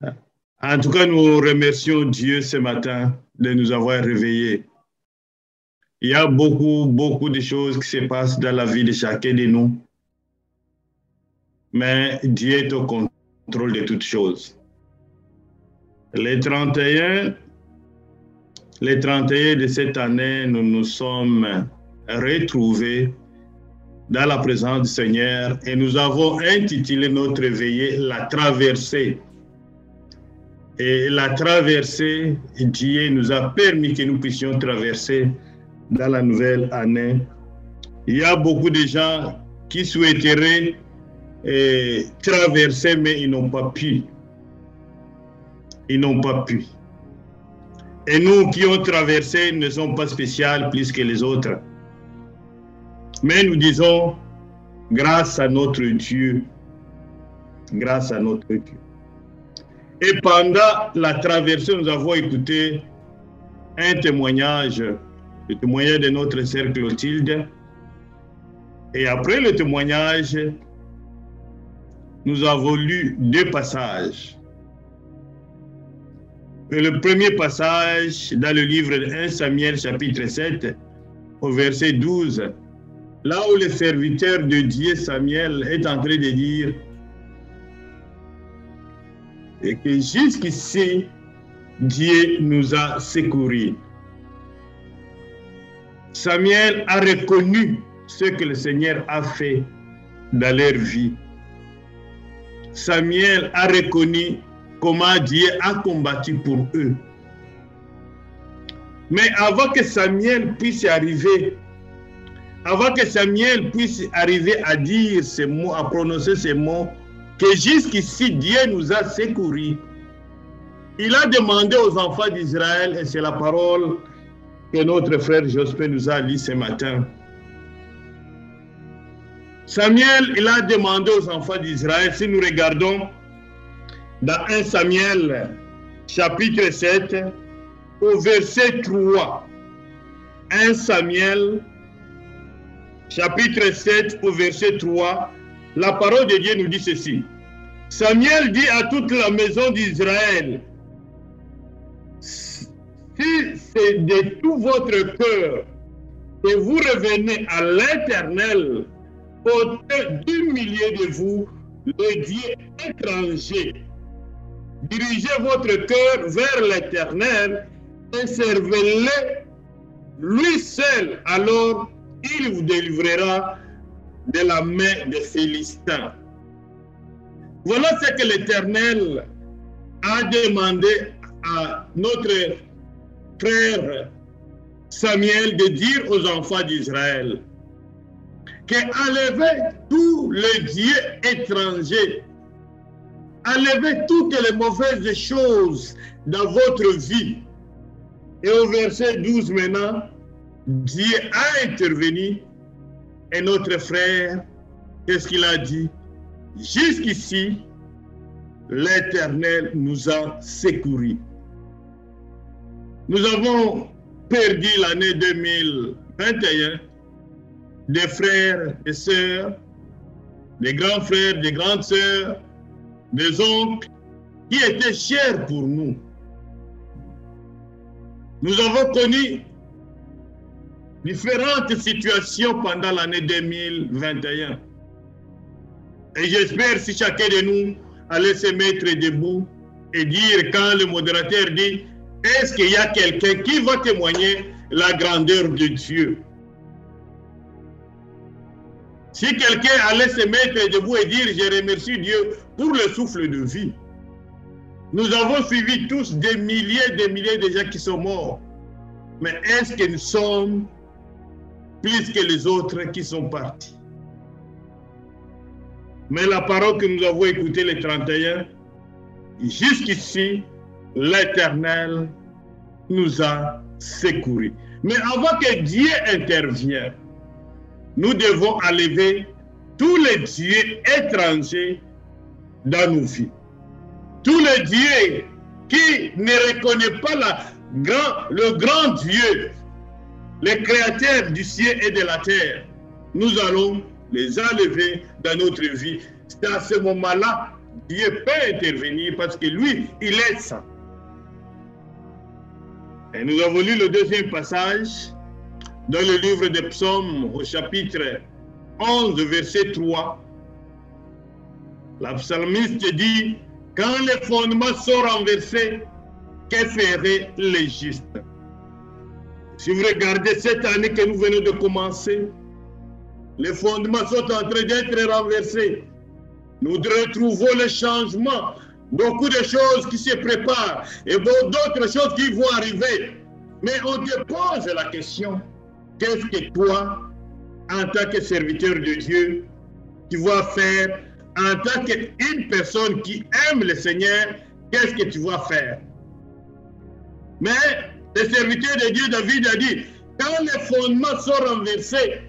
En tout cas, nous remercions Dieu ce matin de nous avoir réveillés. Il y a beaucoup de choses qui se passent dans la vie de chacun de nous. Mais Dieu est au contrôle de toutes choses. Les 31 de cette année, nous nous sommes retrouvés dans la présence du Seigneur et nous avons intitulé notre veillée la traversée. Et la traversée, Dieu nous a permis que nous puissions traverser dans la nouvelle année. Il y a beaucoup de gens qui souhaiteraient traverser, mais ils n'ont pas pu. Ils n'ont pas pu. Et nous qui ont traversé ne sommes pas spéciaux plus que les autres. Mais nous disons, grâce à notre Dieu, grâce à notre Dieu. Et pendant la traversée, nous avons écouté un témoignage, le témoignage de notre sœur Clotilde. Et après le témoignage, nous avons lu 2 passages. Et le premier passage dans le livre de 1 Samuel chapitre 7, au verset 12, là où le serviteur de Dieu Samuel est en train de dire et que jusqu'ici, Dieu nous a secourus. Samuel a reconnu ce que le Seigneur a fait dans leur vie. Samuel a reconnu comment Dieu a combattu pour eux. Mais avant que Samuel puisse arriver, avant que Samuel puisse arriver à dire ces mots, à prononcer ces mots, que jusqu'ici Dieu nous a secourus, il a demandé aux enfants d'Israël, et c'est la parole que notre frère Jospin nous a lue ce matin. Samuel, il a demandé aux enfants d'Israël, si nous regardons dans 1 Samuel chapitre 7 au verset 3. 1 Samuel chapitre 7 au verset 3, la parole de Dieu nous dit ceci. Samuel dit à toute la maison d'Israël, si c'est de tout votre cœur que vous revenez à l'Éternel, au-delà du milieu de vous, le Dieu étranger, dirigez votre cœur vers l'Éternel et servez-le lui seul, alors il vous délivrera de la main des Philistins. Voilà ce que l'Éternel a demandé à notre frère Samuel de dire aux enfants d'Israël, qu'enlevez tous les dieux étrangers, enlevez toutes les mauvaises choses dans votre vie. Et au verset 12 maintenant, Dieu a intervenu et notre frère, qu'est-ce qu'il a dit? Jusqu'ici, l'Éternel nous a secourus. Nous avons perdu l'année 2021, des frères, des sœurs, des grands frères, des grandes sœurs, des oncles qui étaient chers pour nous. Nous avons connu différentes situations pendant l'année 2021. Et j'espère si chacun de nous allait se mettre debout et dire quand le modérateur dit est-ce qu'il y a quelqu'un qui va témoigner la grandeur de Dieu? Si quelqu'un allait se mettre debout et dire je remercie Dieu pour le souffle de vie. Nous avons suivi tous des milliers de gens qui sont morts. Mais est-ce que nous sommes plus que les autres qui sont partis? Mais la parole que nous avons écoutée les 31, jusqu'ici, l'Éternel nous a secourus. Mais avant que Dieu intervienne, nous devons enlever tous les dieux étrangers dans nos vies. Tous les dieux qui ne reconnaissent pas le grand Dieu, le créateur du ciel et de la terre, nous allons les enlever dans notre vie. C'est à ce moment-là Dieu peut intervenir parce que lui, il est saint. Et nous avons lu le deuxième passage dans le livre des Psaumes au chapitre 11, verset 3. La psalmiste dit, quand les fondements sont renversés, que feraient les justes? Si vous regardez cette année que nous venons de commencer, les fondements sont en train d'être renversés. Nous retrouvons le changement, beaucoup de choses qui se préparent et d'autres choses qui vont arriver. Mais on te pose la question, qu'est-ce que toi, en tant que serviteur de Dieu, tu vas faire en tant qu'une personne qui aime le Seigneur, qu'est-ce que tu vas faire? Mais le serviteur de Dieu, David, a dit, quand les fondements sont renversés,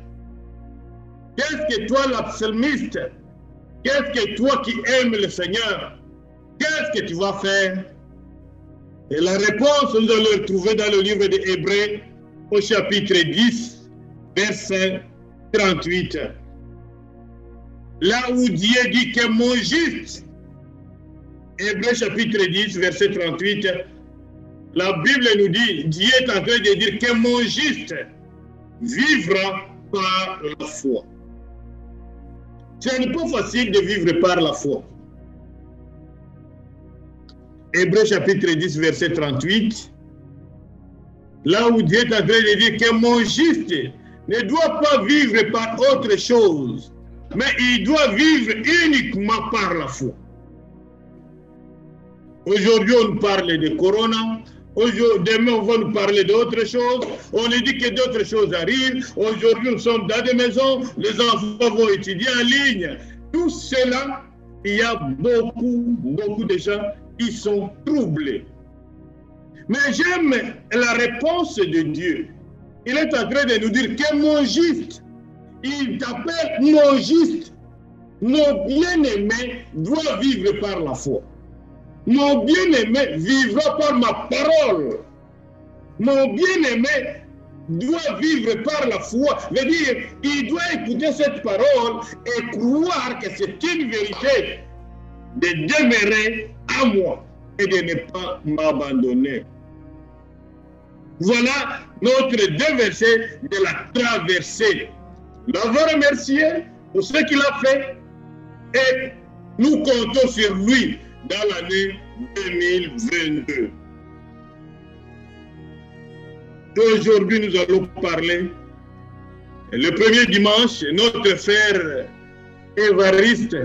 qu'est-ce que toi, la psalmiste, qu'est-ce que toi qui aimes le Seigneur, qu'est-ce que tu vas faire? Et la réponse, nous allons la trouver dans le livre des Hébreux, au chapitre 10, verset 38. Là où Dieu dit que mon juste, Hébreux chapitre 10, verset 38, la Bible nous dit, Dieu est en train de dire que mon juste vivra par la foi. Ce n'est pas facile de vivre par la foi. Hébreux chapitre 10, verset 38, là où Dieu est en train de dire que mon juste ne doit pas vivre par autre chose, mais il doit vivre uniquement par la foi. Aujourd'hui, on parle de Corona. Demain, on va nous parler d'autres choses. On nous dit que d'autres choses arrivent. Aujourd'hui, nous sommes dans des maisons. Les enfants vont étudier en ligne. Tout cela, il y a beaucoup de gens qui sont troublés. Mais j'aime la réponse de Dieu. Il est en train de nous dire que mon juste, il t'appelle mon juste. Mon bien-aimé doit vivre par la foi. Mon bien-aimé vivra par ma parole. Mon bien-aimé doit vivre par la foi. Veut dire, il doit écouter cette parole et croire que c'est une vérité, de demeurer à moi et de ne pas m'abandonner. Voilà notre deux versets de la traversée. Nous l'avons remercié pour ce qu'il a fait et nous comptons sur lui dans l'année 2022. Aujourd'hui, nous allons parler. Le premier dimanche, notre frère Évariste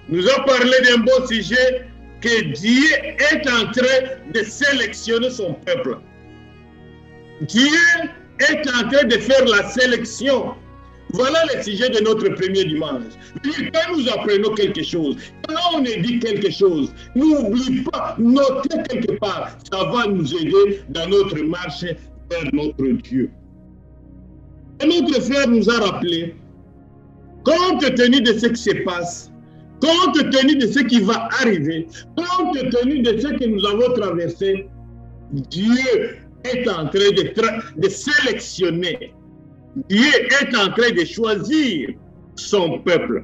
nous a parlé d'un beau sujet que Dieu est en train de sélectionner son peuple. Dieu est en train de faire la sélection. Voilà le sujet de notre premier dimanche. Quand nous apprenons quelque chose, quand on dit quelque chose, n'oublie pas, notez quelque part. Ça va nous aider dans notre marche vers notre Dieu. Et notre frère nous a rappelé, compte tenu de ce qui se passe, compte tenu de ce qui va arriver, compte tenu de ce que nous avons traversé, Dieu est en train de sélectionner. Dieu est en train de choisir son peuple.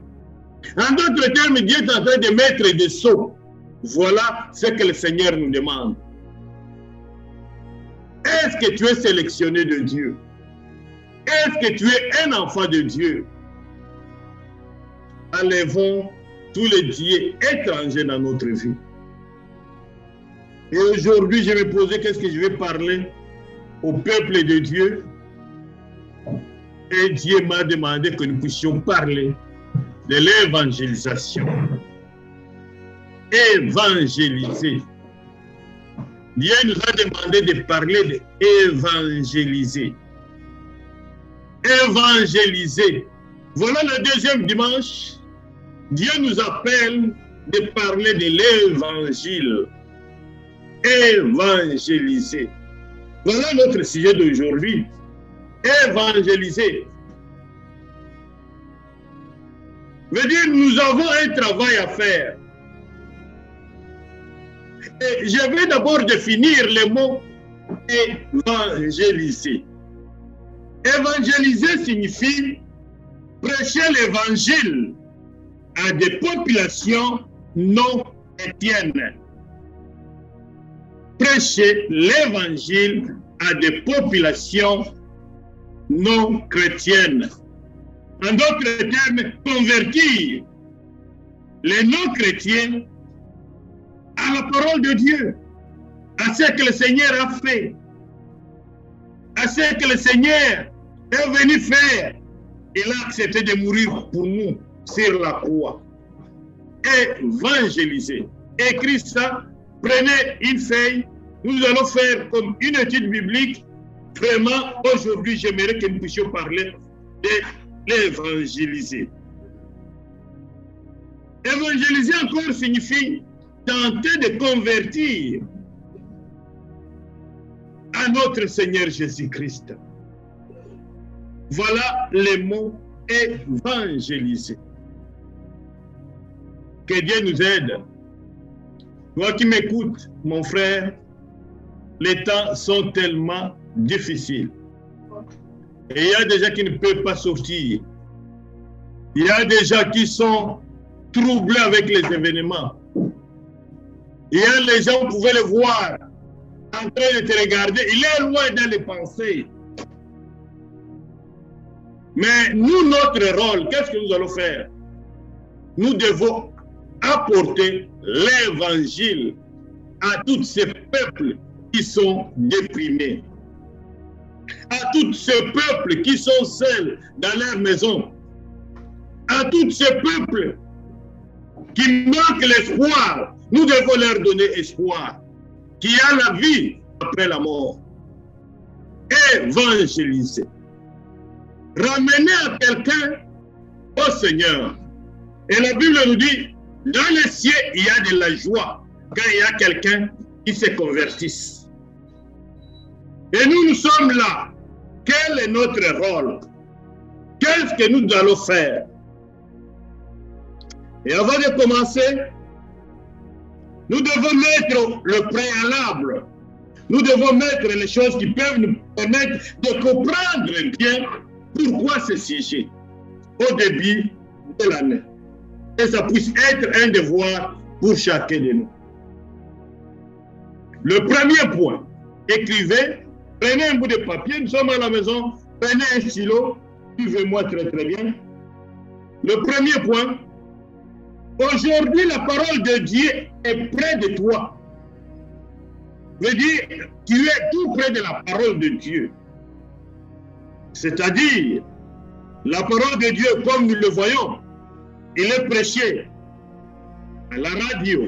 En d'autres termes, Dieu est en train de mettre des sceaux. Voilà ce que le Seigneur nous demande. Est-ce que tu es sélectionné de Dieu? Est-ce que tu es un enfant de Dieu? Enlevons tous les dieux étrangers dans notre vie. Et aujourd'hui, je vais poser qu'est-ce que je vais parler au peuple de Dieu. Et Dieu m'a demandé que nous puissions parler de l'évangélisation. Évangéliser. Dieu nous a demandé de parler d'évangéliser. Évangéliser. Voilà le deuxième dimanche. Dieu nous appelle de parler de l'évangile. Évangéliser. Voilà notre sujet d'aujourd'hui. Évangéliser. Veut dire, nous avons un travail à faire. Et je vais d'abord définir le mot évangéliser. Évangéliser signifie prêcher l'évangile à des populations non chrétiennes. Prêcher l'évangile à des populations non chrétiennes. En d'autres termes, convertir les non-chrétiens à la parole de Dieu, à ce que le Seigneur a fait, à ce que le Seigneur est venu faire. Il a accepté de mourir pour nous sur la croix. Évangéliser. Écris ça, prenez une feuille, nous allons faire comme une étude biblique. Vraiment, aujourd'hui, j'aimerais que nous puissions parler de l'évangéliser. Évangéliser encore signifie tenter de convertir à notre Seigneur Jésus-Christ. Voilà les mots évangéliser. Que Dieu nous aide. Toi qui m'écoutes, mon frère, les temps sont tellement difficiles. Et il y a des gens qui ne peuvent pas sortir. Il y a des gens qui sont troublés avec les événements. Il y a les gens, vous pouvez le voir, en train de te regarder. Il est loin dans les pensées. Mais nous, notre rôle, qu'est-ce que nous allons faire? Nous devons apporter l'évangile à tous ces peuples qui sont déprimés, à tous ces peuples qui sont seuls dans leur maison, à tous ces peuples qui manquent l'espoir. Nous devons leur donner espoir, qu'il y a la vie après la mort. Évangéliser. Ramener à quelqu'un au Seigneur. Et la Bible nous dit, dans les cieux, il y a de la joie quand il y a quelqu'un qui se convertisse. Et nous sommes là. Quel est notre rôle? Qu'est-ce que nous allons faire? Et avant de commencer, nous devons mettre le préalable. Nous devons mettre les choses qui peuvent nous permettre de comprendre bien pourquoi ce sujet au début de l'année. Et ça puisse être un devoir pour chacun de nous. Le premier point, écrivez, prenez un bout de papier, nous sommes à la maison, prenez un stylo, suivez-moi très très bien. Le premier point, aujourd'hui la parole de Dieu est près de toi. Veut dire, tu es tout près de la parole de Dieu. C'est-à-dire, la parole de Dieu, comme nous le voyons, il est prêché à la radio,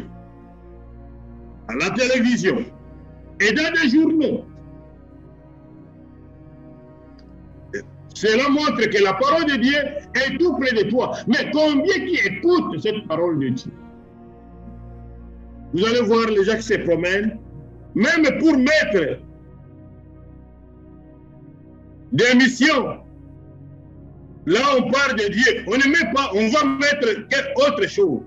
à la télévision et dans des journaux. Cela montre que la parole de Dieu est tout près de toi. Mais combien qui écoutent cette parole de Dieu? Vous allez voir les gens qui se promènent, même pour mettre des missions. Là, on parle de Dieu. On ne met pas, on va mettre autre chose.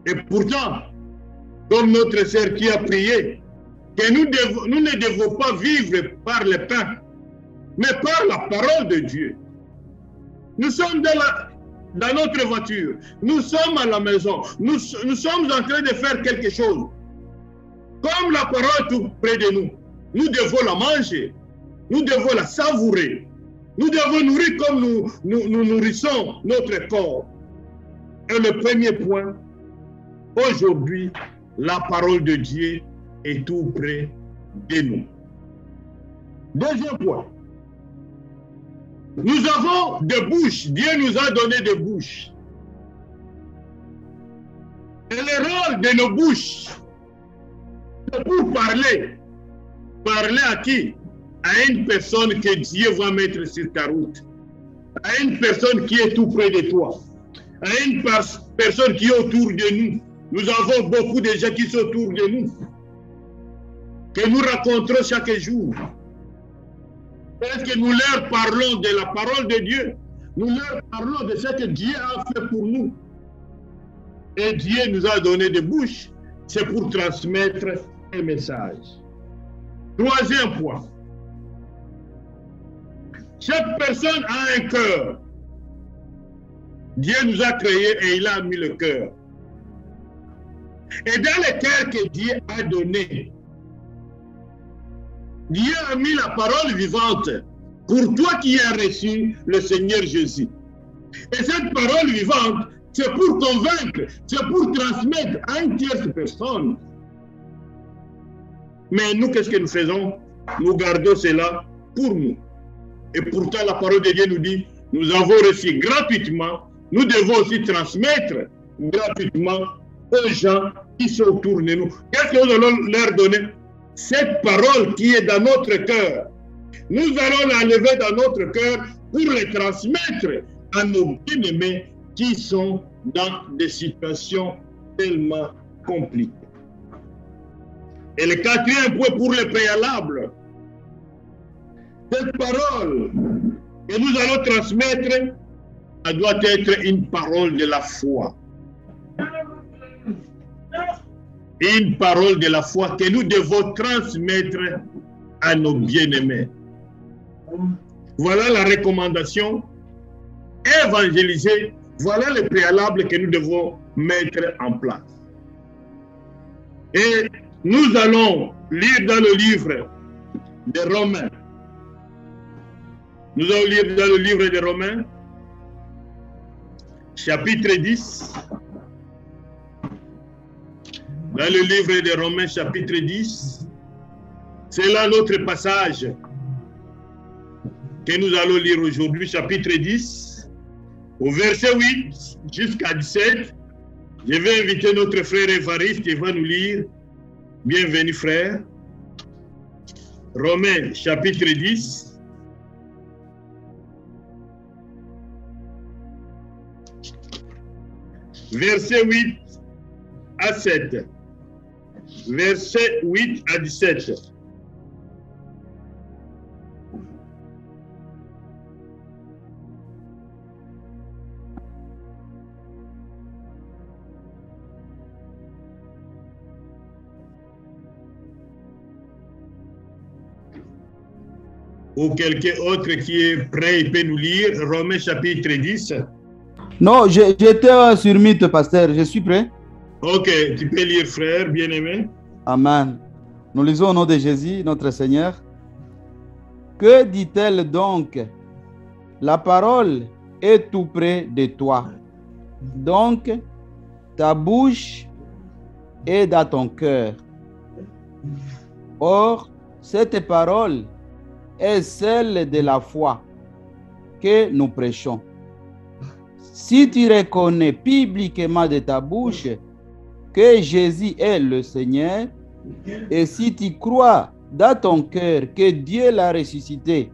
Et pourtant, comme notre sœur qui a prié, que nous ne devons pas vivre par le pain, mais par la parole de Dieu. Nous sommes dans notre voiture, nous sommes à la maison, nous sommes en train de faire quelque chose. Comme la parole est tout près de nous, nous devons la manger, nous devons la savourer, nous devons nourrir comme nous nourrissons notre corps. Et le premier point, aujourd'hui, la parole de Dieu est tout près de nous. Deuxième point, nous avons des bouches. Dieu nous a donné des bouches. Et le rôle de nos bouches, c'est pour parler. Parler à qui? À une personne que Dieu va mettre sur ta route. À une personne qui est tout près de toi. À une personne qui est autour de nous. Nous avons beaucoup de gens qui sont autour de nous. Que nous rencontrons chaque jour. Est-ce que nous leur parlons de la parole de Dieu? Nous leur parlons de ce que Dieu a fait pour nous. Et Dieu nous a donné des bouches. C'est pour transmettre un message. Troisième point. Chaque personne a un cœur. Dieu nous a créés et il a mis le cœur. Et dans le cœur que Dieu a donné, Dieu a mis la parole vivante pour toi qui as reçu le Seigneur Jésus. Et cette parole vivante, c'est pour convaincre, c'est pour transmettre à une tierce personne. Mais nous, qu'est-ce que nous faisons? Nous gardons cela pour nous. Et pourtant, la parole de Dieu nous dit, nous avons reçu gratuitement, nous devons aussi transmettre gratuitement aux gens qui sont autour de nous. Qu'est-ce que nous allons leur donner? Cette parole qui est dans notre cœur. Nous allons l'enlever dans notre cœur pour le transmettre à nos bien-aimés qui sont dans des situations tellement compliquées. Et le quatrième point pour le préalable, cette parole que nous allons transmettre, elle doit être une parole de la foi. Une parole de la foi que nous devons transmettre à nos bien-aimés. Voilà la recommandation. Évangéliser, voilà le préalable que nous devons mettre en place. Et nous allons lire dans le livre de Romains. Nous allons lire dans le livre de Romains, chapitre 10. Dans le livre de Romains, chapitre 10, c'est là notre passage que nous allons lire aujourd'hui, chapitre 10, au verset 8 jusqu'à 17. Je vais inviter notre frère Évariste qui va nous lire. Bienvenue, frère. Romains, chapitre 10. Verset 8 à 7. Verset 8 à 17. Ou quelqu'un autre qui est prêt, il peut nous lire Romains chapitre 10. Non, j'étais sur mythe, pasteur. Je suis prêt. Ok, tu peux lire, frère, bien-aimé. Amen. Nous lisons au nom de Jésus, notre Seigneur. Que dit-elle donc? La parole est tout près de toi. Donc, ta bouche est dans ton cœur. Or, cette parole est celle de la foi que nous prêchons. Si tu reconnais publiquement de ta bouche que Jésus est le Seigneur, et si tu crois dans ton cœur que Dieu l'a ressuscité,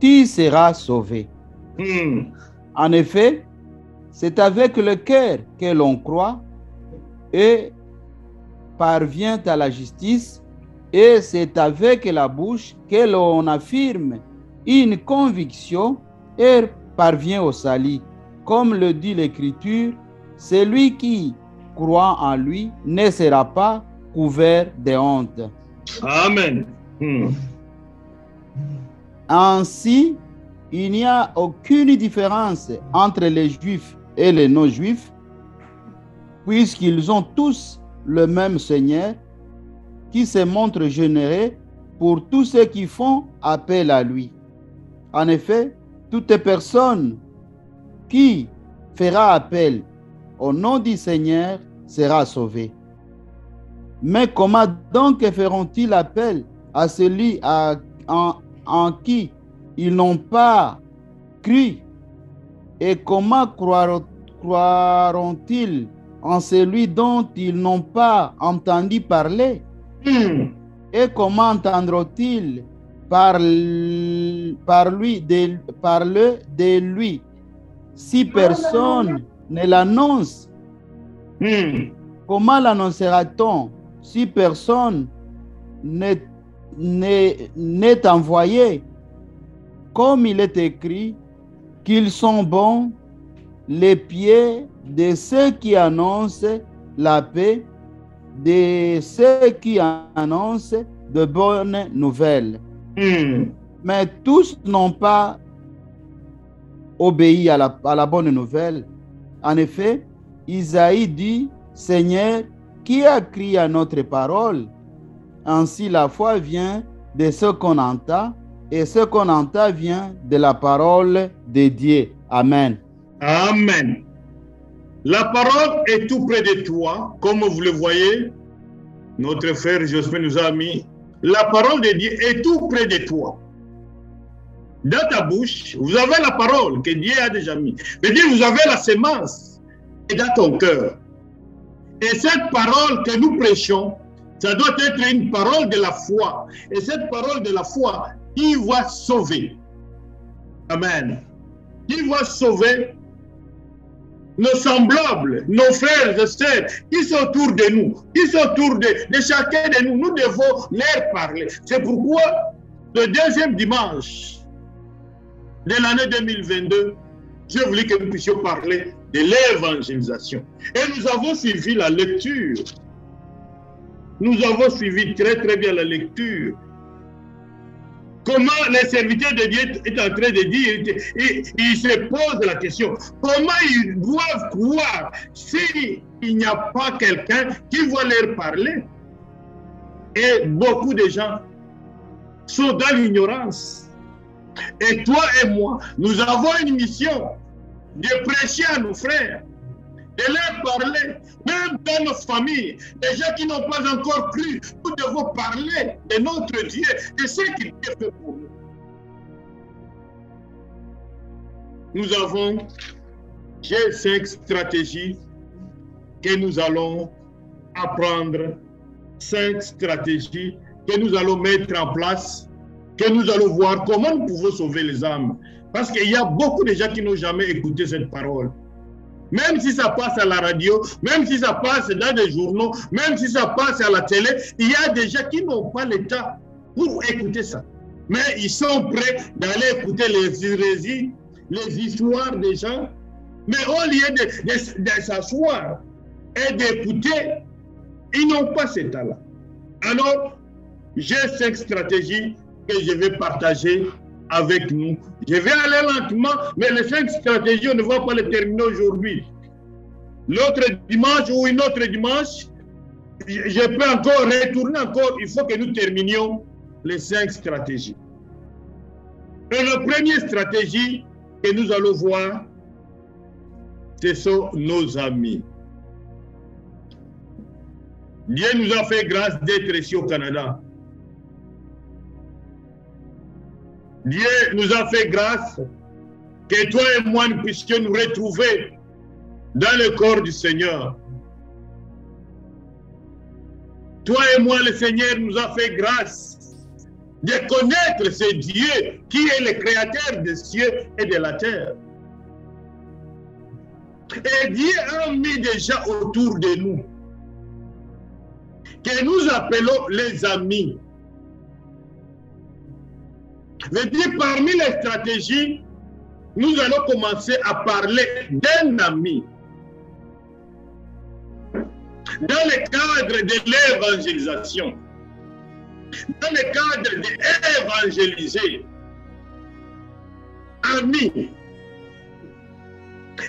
tu seras sauvé. En effet, c'est avec le cœur que l'on croit et parvient à la justice, et c'est avec la bouche que l'on affirme une conviction et parvient au salut. Comme le dit l'Écriture, celui qui croit en lui ne sera pas couvert de honte. Amen. Ainsi, il n'y a aucune différence entre les Juifs et les non-Juifs, puisqu'ils ont tous le même Seigneur, qui se montre généreux pour tous ceux qui font appel à lui. En effet, toute personne qui fera appel au nom du Seigneur sera sauvée. Mais comment donc feront-ils appel à celui en qui ils n'ont pas cru? Et comment croiront-ils en celui dont ils n'ont pas entendu parler? Et comment entendront-ils parler de lui si personne ne l'annonce? Comment l'annoncera-t-on si personne n'est envoyé? Comme il est écrit, qu'ils sont bons les pieds de ceux qui annoncent la paix, de ceux qui annoncent de bonnes nouvelles. Mais tous n'ont pas obéi à la bonne nouvelle. En effet, Isaïe dit, Seigneur, qui a crié à notre parole? Ainsi, la foi vient de ce qu'on entend, et ce qu'on entend vient de la parole de Dieu. Amen. Amen. La parole est tout près de toi, comme vous le voyez. Notre frère Jospin nous a mis. La parole de Dieu est tout près de toi. Dans ta bouche, vous avez la parole que Dieu a déjà mis. Mais Dieu, vous avez la sémence et dans ton cœur. Et cette parole que nous prêchons, ça doit être une parole de la foi. Et cette parole de la foi, qui va sauver. Amen. Qui va sauver nos semblables, nos frères et sœurs, qui sont autour de nous, qui sont autour de chacun de nous. Nous devons leur parler. C'est pourquoi le deuxième dimanche de l'année 2022, j'ai voulu que nous puissions parler de l'évangélisation. Et nous avons suivi la lecture. Nous avons suivi très très bien la lecture. Comment les serviteurs de Dieu est en train de dire, ils se posent la question, comment ils doivent croire s'il n'y a pas quelqu'un qui va leur parler? Et beaucoup de gens sont dans l'ignorance. Et toi et moi, nous avons une mission de prêcher à nos frères, de leur parler, même dans nos familles, les gens qui n'ont pas encore cru, nous devons parler de notre Dieu, de ce qu'il a fait pour nous. Nous avons 5 stratégies que nous allons apprendre, 5 stratégies que nous allons mettre en place, que nous allons voir comment nous pouvons sauver les âmes. Parce qu'il y a beaucoup de gens qui n'ont jamais écouté cette parole. Même si ça passe à la radio, même si ça passe dans des journaux, même si ça passe à la télé, il y a des gens qui n'ont pas le temps pour écouter ça. Mais ils sont prêts d'aller écouter les hérésies, les histoires des gens. Mais au lieu de s'asseoir et d'écouter, ils n'ont pas ce temps-là. Alors, j'ai 5 stratégies que je vais partager avec nous. Je vais aller lentement, mais les 5 stratégies, on ne va pas les terminer aujourd'hui. L'autre dimanche ou une autre dimanche, je peux encore retourner encore. Il faut que nous terminions les 5 stratégies. Et la première stratégie que nous allons voir, ce sont nos amis. Dieu nous a fait grâce d'être ici au Canada. Dieu nous a fait grâce que toi et moi nous puissions nous retrouver dans le corps du Seigneur. Toi et moi, le Seigneur nous a fait grâce de connaître ce Dieu qui est le créateur des cieux et de la terre. Et Dieu a mis des gens autour de nous, que nous appelons les amis. Je veux dire, parmi les stratégies, nous allons commencer à parler d'un ami. Dans le cadre de l'évangélisation, dans le cadre d'évangéliser, ami.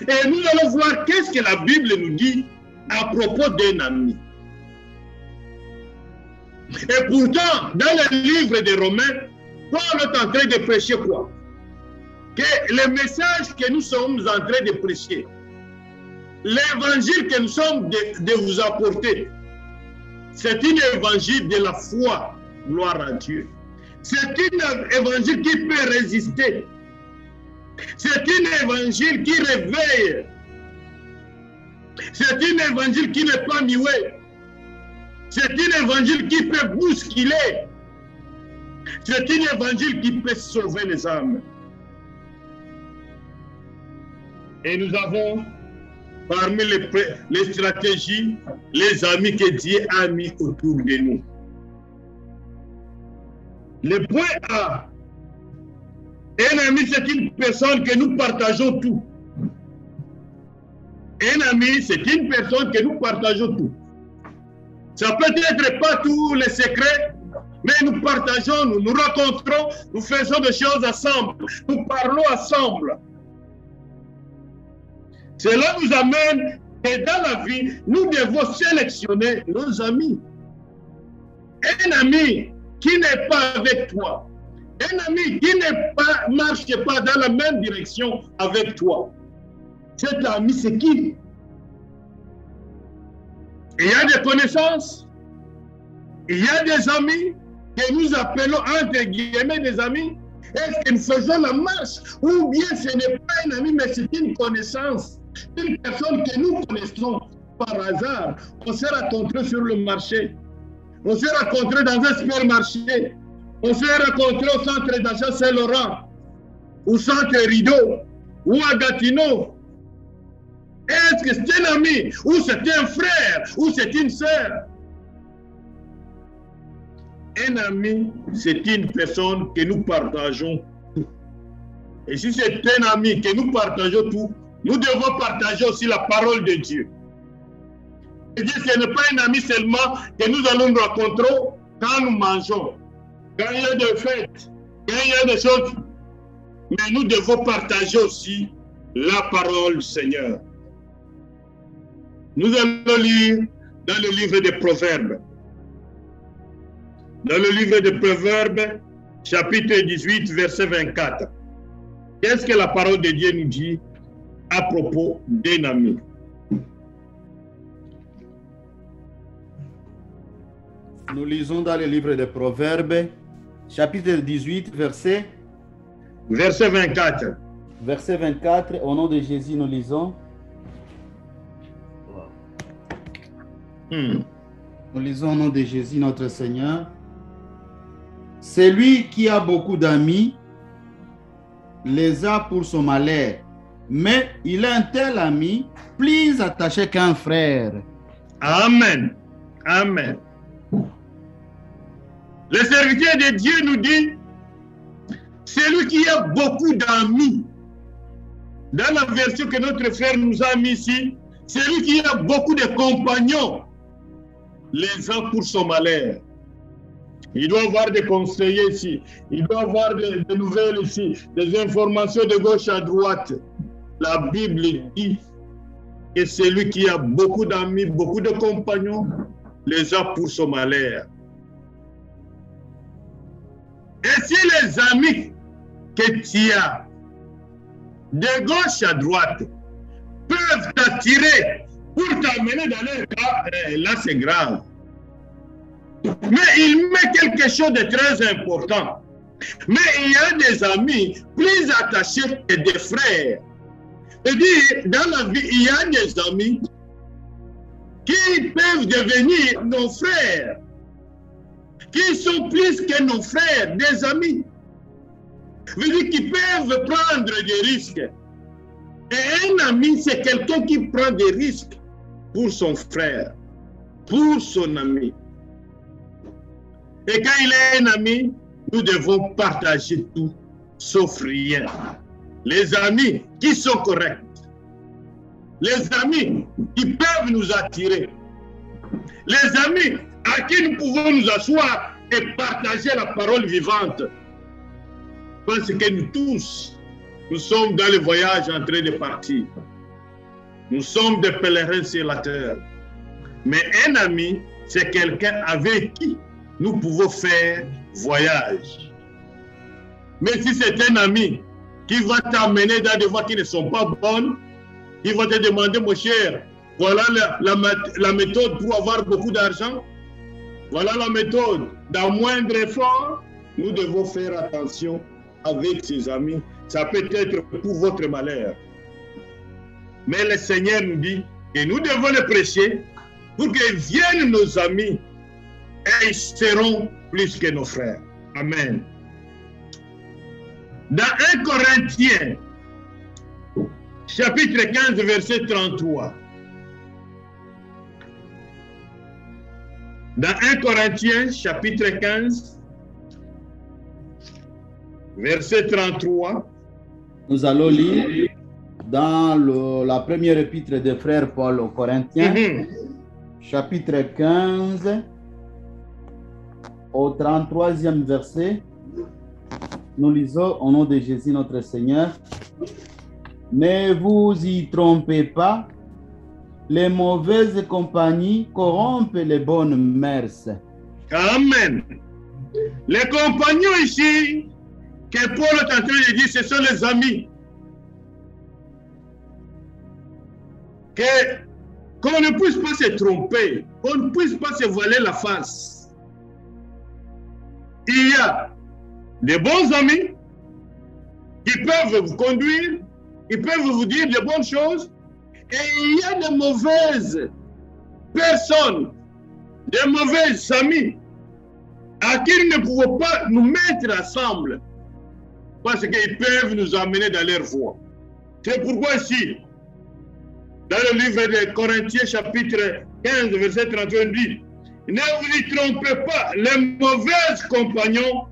Et nous allons voir qu'est-ce que la Bible nous dit à propos d'un ami. Et pourtant, dans le livre des Romains, Paul est en train de prêcher quoi? Que le message que nous sommes en train de prêcher, l'évangile que nous sommes de vous apporter, c'est un évangile de la foi, gloire à Dieu. C'est un évangile qui peut résister. C'est un évangile qui réveille. C'est un évangile qui n'est pas muet. C'est un évangile qui peut bousculer. C'est un évangile qui peut sauver les âmes. Et nous avons parmi les stratégies, les amis que Dieu a mis autour de nous. Le point A, un ami, c'est une personne que nous partageons tout. Un ami, c'est une personne que nous partageons tout. Ça peut être pas tous les secrets, mais nous partageons, nous nous rencontrons, nous faisons des choses ensemble, nous parlons ensemble. Cela nous amène Et dans la vie, nous devons sélectionner nos amis. Un ami qui n'est pas avec toi, un ami qui ne marche pas dans la même direction avec toi, cet ami, c'est qui? Il y a des connaissances, il y a des amis que nous appelons entre guillemets des amis. Est-ce que nous faisons la marche? Ou bien ce n'est pas un ami, mais c'est une connaissance. Une personne que nous connaissons par hasard. On s'est rencontré sur le marché. On s'est rencontré dans un supermarché. On s'est rencontré au centre d'achat Saint-Laurent. Au centre Rideau. Ou à Gatineau. Est-ce que c'est un ami? Ou c'est un frère? Ou c'est une sœur? Un ami, c'est une personne que nous partageons tout. Et si c'est un ami que nous partageons tout, nous devons partager aussi la parole de Dieu. Et Dieu, ce n'est pas un ami seulement que nous allons nous rencontrer quand nous mangeons, quand il y a des fêtes, quand il y a des choses. Mais nous devons partager aussi la parole du Seigneur. Nous allons lire dans le livre des Proverbes. Dans le livre des Proverbes, chapitre 18, verset 24. Qu'est-ce que la parole de Dieu nous dit à propos d'un ami? Nous lisons dans le livre des Proverbes, chapitre 18, verset 24. Verset 24, au nom de Jésus, nous lisons. Nous lisons au nom de Jésus, notre Seigneur. Celui qui a beaucoup d'amis les a pour son malheur, mais il a un tel ami plus attaché qu'un frère. Amen. Amen. Le serviteur de Dieu nous dit, celui qui a beaucoup d'amis, dans la version que notre frère nous a mis ici, celui qui a beaucoup de compagnons, les a pour son malheur. Il doit avoir des conseillers ici, il doit avoir des nouvelles ici, des informations de gauche à droite. La Bible dit que celui qui a beaucoup d'amis, beaucoup de compagnons, les a pour son malheur. Et si les amis que tu as de gauche à droite peuvent t'attirer pour t'amener dans leur cas, là c'est grave. Mais il met quelque chose de très important. Mais il y a des amis plus attachés que des frères. C'est-à-dire, dans la vie, il y a des amis qui peuvent devenir nos frères, qui sont plus que nos frères, des amis. C'est-à-dire qu'ils peuvent prendre des risques. Et un ami, c'est quelqu'un qui prend des risques pour son frère, pour son ami. Et quand il est un ami, nous devons partager tout, sauf rien. Les amis qui sont corrects, les amis qui peuvent nous attirer, les amis à qui nous pouvons nous asseoir et partager la parole vivante. Parce que nous tous, nous sommes dans le voyage en train de partir. Nous sommes des pèlerins sur la terre. Mais un ami, c'est quelqu'un avec qui nous pouvons faire voyage. Mais si c'est un ami qui va t'amener dans des voies qui ne sont pas bonnes, il va te demander, mon cher, voilà la méthode pour avoir beaucoup d'argent, voilà la méthode d'un moindre effort, nous devons faire attention avec ses amis. Ça peut être pour votre malheur. Mais le Seigneur nous dit que nous devons le prêcher pour que viennent nos amis et ils seront plus que nos frères. Amen. Dans 1 Corinthiens, chapitre 15, verset 33. Dans 1 Corinthiens, chapitre 15, verset 33. Nous allons lire dans la première épître de frère Paul aux Corinthiens, chapitre 15, au 33e verset. Nous lisons au nom de Jésus notre Seigneur. Ne vous y trompez pas, les mauvaises compagnies corrompent les bonnes mœurs. Amen. Les compagnons ici, que Paul est en train de dire, ce sont les amis. Qu'on ne puisse pas se tromper, qu'on ne puisse pas se voiler la face. Il y a des bons amis qui peuvent vous conduire, qui peuvent vous dire de bonnes choses, et il y a de mauvaises personnes, de mauvais amis à qui nous ne pouvons pas nous mettre ensemble parce qu'ils peuvent nous amener dans leur voie. C'est pourquoi ici, dans le livre de Corinthiens chapitre 15, verset 31, dit, ne vous y trompez pas, les mauvais compagnons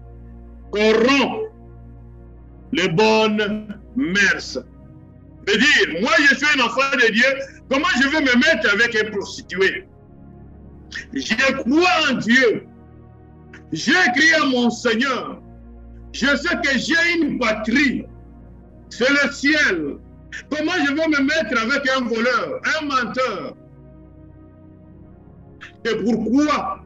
corrompent les bonnes mœurs. Je veux dire, moi je suis un enfant de Dieu, comment je vais me mettre avec un prostitué? Je crois en Dieu. J'ai crié à mon Seigneur. Je sais que j'ai une patrie. C'est le ciel. Comment je vais me mettre avec un voleur, un menteur? C'est pourquoi,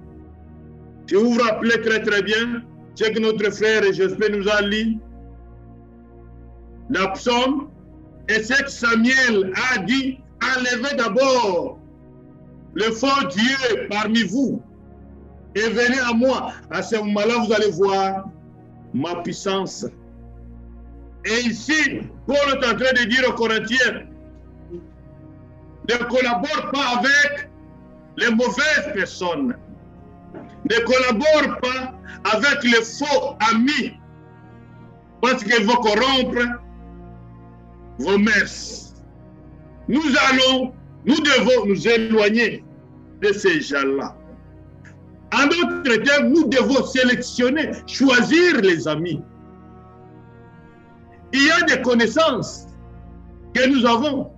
si vous vous rappelez très bien, c'est que notre frère Jospin nous a lu la psaume, et c'est que Samuel a dit, enlevez d'abord le faux Dieu parmi vous et venez à moi. À ce moment-là, vous allez voir ma puissance. Et ici, Paul est en train de dire aux Corinthiens, ne collabore pas avec les mauvaises personnes. Ne collabore pas avec les faux amis, parce qu'ils vont corrompre vos mœurs. Nous devons nous éloigner de ces gens-là. En d'autres termes, nous devons sélectionner, choisir les amis. Il y a des connaissances que nous avons.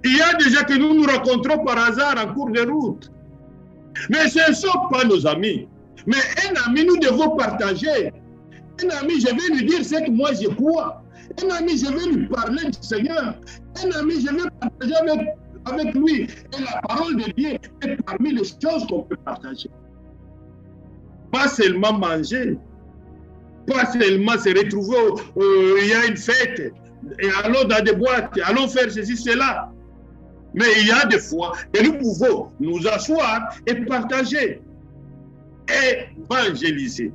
Il y a des gens que nous rencontrons par hasard en cours de route. Mais ce ne sont pas nos amis. Mais un ami, nous devons partager. Un ami, je vais lui dire ce que moi je crois. Un ami, je vais lui parler du Seigneur. Un ami, je vais partager avec lui. Et la parole de Dieu est parmi les choses qu'on peut partager. Pas seulement manger. Pas seulement se retrouver, il y a une fête. Et allons dans des boîtes. Allons faire ceci, cela. Mais il y a des fois que nous pouvons nous asseoir et partager. Évangéliser.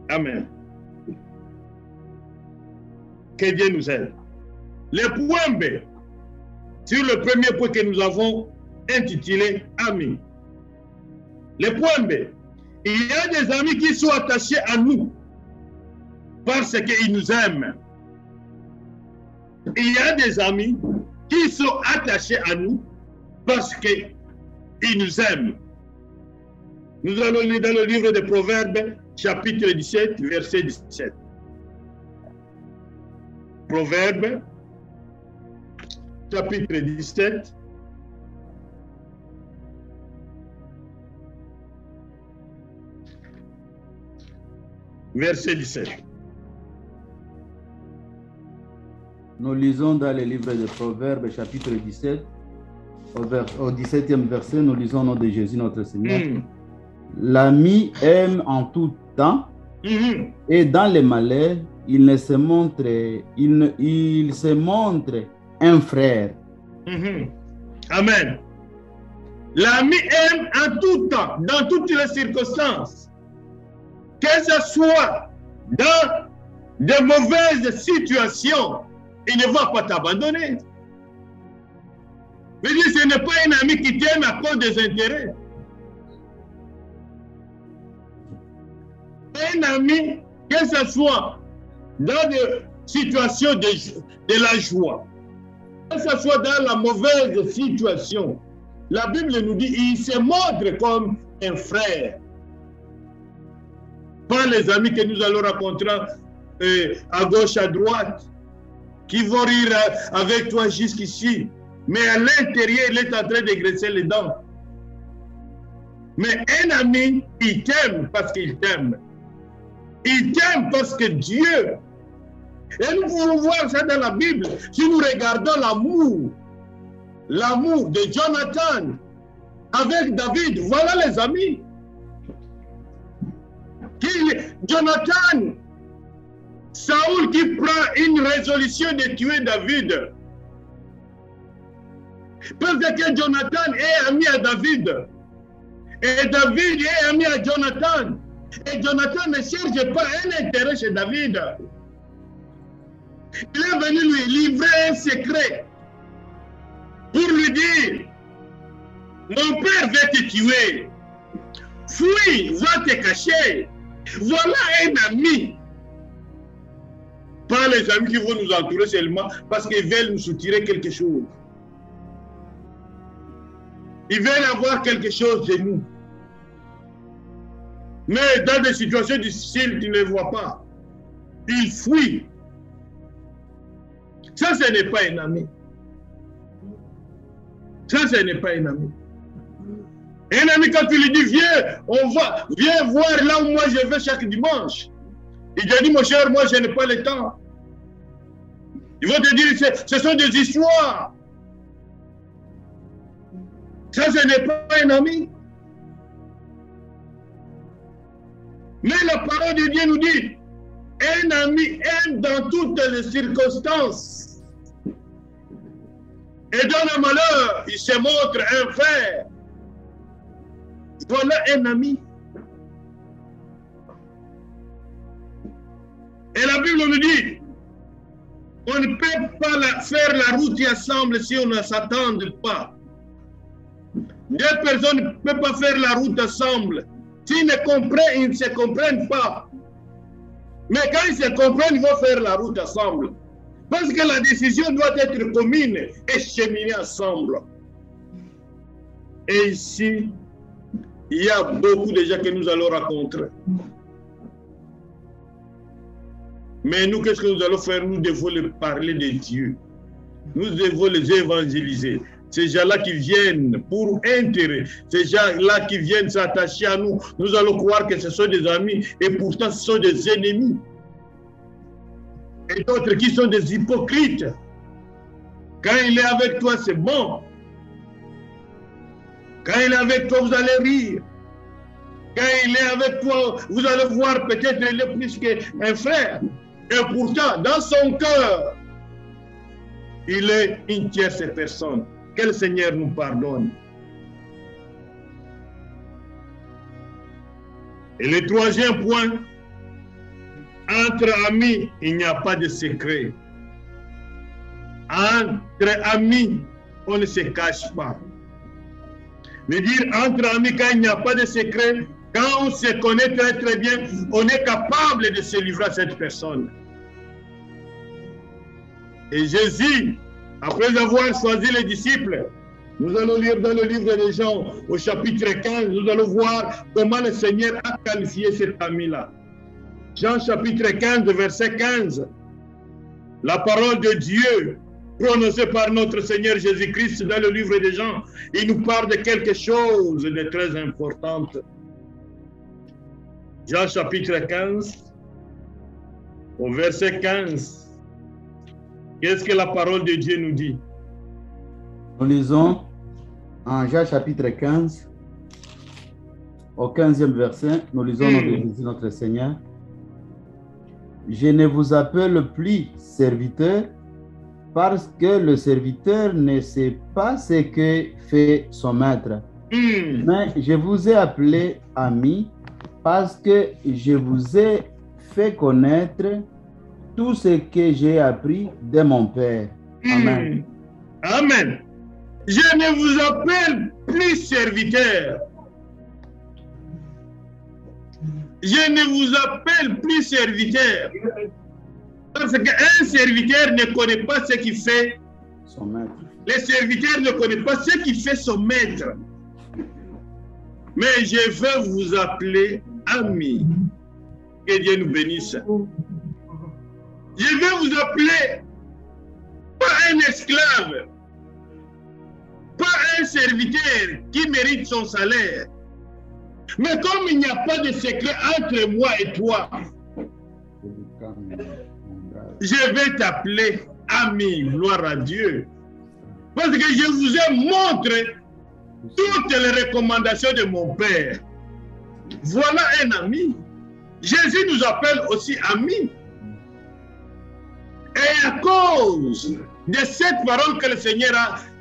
Amen. Que Dieu nous aide. Le point B, sur le premier point que nous avons intitulé Amis. Le point B, il y a des amis qui sont attachés à nous parce qu'ils nous aiment. Il y a des amis qui sont attachés à nous parce qu'ils nous aiment. Nous allons lire dans le livre des Proverbes, chapitre 17, verset 17. Proverbes, chapitre 17, verset 17. Nous lisons dans le livre de Proverbes, chapitre 17, au 17e verset, nous lisons au nom de Jésus notre Seigneur. L'ami aime en tout temps, et dans les malheurs, il se montre un frère. Amen. L'ami aime en tout temps, dans toutes les circonstances. Que ce soit dans de mauvaises situations, il ne va pas t'abandonner. Je veux dire, ce n'est pas un ami qui t'aime à cause des intérêts. Un ami, que ce soit dans des situations de la joie, que ce soit dans la mauvaise situation, la Bible nous dit il se montre comme un frère. Pas les amis que nous allons rencontrer à gauche, à droite, qui vont rire avec toi jusqu'ici, mais à l'intérieur, il est en train de graisser les dents. Mais un ami, il t'aime parce qu'il t'aime. Il t'aime parce que Dieu, et nous pouvons voir ça dans la Bible, si nous regardons l'amour l'amour de Jonathan avec David. Voilà les amis. Jonathan, Saoul qui prend une résolution de tuer David. Parce que Jonathan est ami à David. Et David est ami à Jonathan. Et Jonathan ne cherche pas un intérêt chez David. Il est venu lui livrer un secret pour lui dire, mon père va te tuer. Fuis, va te cacher. Voilà un ami. Pas les amis qui vont nous entourer seulement parce qu'ils veulent nous soutirer quelque chose. Ils veulent avoir quelque chose de nous. Mais dans des situations difficiles, tu ne les vois pas. Ils fuient. Ça, ce n'est pas un ami. Ça, ce n'est pas un ami. Un ami, quand tu lui dis, viens voir là où moi je vais chaque dimanche. Il te dit, mon cher, moi je n'ai pas le temps. Ils vont te dire, ce sont des histoires. Ça, ce n'est pas un ami. Mais la parole de Dieu nous dit, un ami aime dans toutes les circonstances. Et dans le malheur, il se montre un frère. Voilà un ami. Et la Bible nous dit, on ne peut pas faire la route ensemble si on ne s'attend pas. Deux personnes ne peuvent pas faire la route ensemble. S'ils ne se comprennent pas. Mais quand ils se comprennent, ils vont faire la route ensemble. Parce que la décision doit être commune et cheminer ensemble. Et ici, il y a beaucoup de gens que nous allons rencontrer. Mais nous, qu'est-ce que nous allons faire? Nous devons leur parler de Dieu. Nous devons les évangéliser. Ces gens-là qui viennent pour intérêt, ces gens-là qui viennent s'attacher à nous, nous allons croire que ce sont des amis et pourtant ce sont des ennemis. Et d'autres qui sont des hypocrites. Quand il est avec toi, c'est bon. Quand il est avec toi, vous allez rire. Quand il est avec toi, vous allez voir peut-être qu'il est plus qu'un frère. Et pourtant, dans son cœur, il est une tierce personne. Que le Seigneur nous pardonne. Et le troisième point, entre amis, il n'y a pas de secret. Entre amis, on ne se cache pas. Mais dire entre amis, quand il n'y a pas de secret, quand on se connaît très très bien, on est capable de se livrer à cette personne. Et Jésus, après avoir choisi les disciples, nous allons lire dans le livre des Jean, au chapitre 15, nous allons voir comment le Seigneur a qualifié cet ami-là. Jean chapitre 15, verset 15. La parole de Dieu, prononcée par notre Seigneur Jésus-Christ dans le livre des Jean, il nous parle de quelque chose de très important. Jean chapitre 15, au verset 15. Qu'est-ce que la parole de Dieu nous dit? Nous lisons en Jean chapitre 15, au 15e verset, nous lisons notre Seigneur. Je ne vous appelle plus serviteur parce que le serviteur ne sait pas ce que fait son maître. Mais je vous ai appelé ami parce que je vous ai fait connaître tout ce que j'ai appris de mon Père. Amen. Amen. Je ne vous appelle plus serviteur. Je ne vous appelle plus serviteur. Parce qu'un serviteur ne connaît pas ce qui fait son maître. Le serviteur ne connaît pas ce qui fait son maître. Mais je vais vous appeler ami. Que Dieu nous bénisse. Je vais vous appeler pas un esclave, pas un serviteur qui mérite son salaire. Mais comme il n'y a pas de secret entre moi et toi, je vais t'appeler ami, gloire à Dieu. Parce que je vous ai montré toutes les recommandations de mon Père. Voilà un ami. Jésus nous appelle aussi amis. Et à cause de cette parole que le Seigneur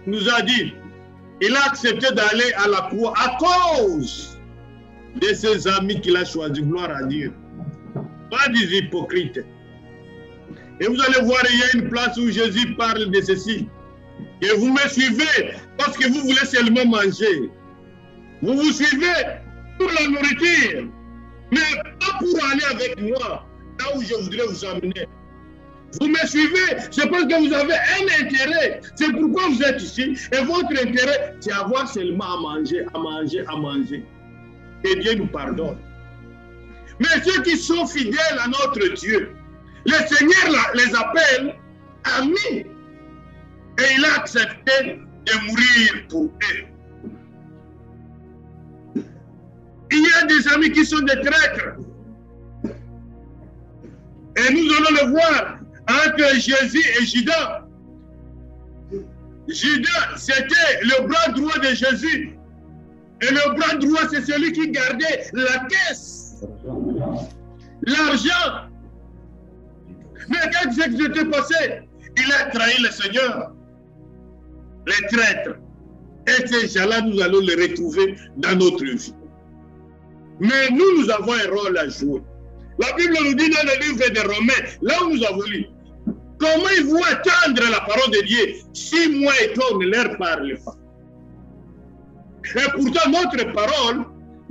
nous a dit, il a accepté d'aller à la croix à cause de ses amis qu'il a choisis. Gloire à Dieu. Pas des hypocrites. Et vous allez voir, il y a une place où Jésus parle de ceci. Et vous me suivez parce que vous voulez seulement manger. Vous vous suivez pour la nourriture, mais pas pour aller avec moi là où je voudrais vous emmener. Vous me suivez, c'est parce que vous avez un intérêt. C'est pourquoi vous êtes ici. Et votre intérêt, c'est avoir seulement à manger, à manger, à manger. Et Dieu nous pardonne. Mais ceux qui sont fidèles à notre Dieu, le Seigneur les appelle amis. Et il a accepté de mourir pour eux. Il y a des amis qui sont des traîtres. Et nous allons le voir entre Jésus et Judas. Judas, c'était le bras droit de Jésus. Et le bras droit, c'est celui qui gardait la caisse. L'argent. Mais qu'est-ce qui s'était passé? Il a trahi le Seigneur. Les traîtres. Et ces gens-là, nous allons les retrouver dans notre vie. Mais nous, nous avons un rôle à jouer. La Bible nous dit dans le livre des Romains, là où nous avons lu, comment ils vont attendre la parole de Dieu si moi et toi on ne leur parle pas. Et pourtant notre parole,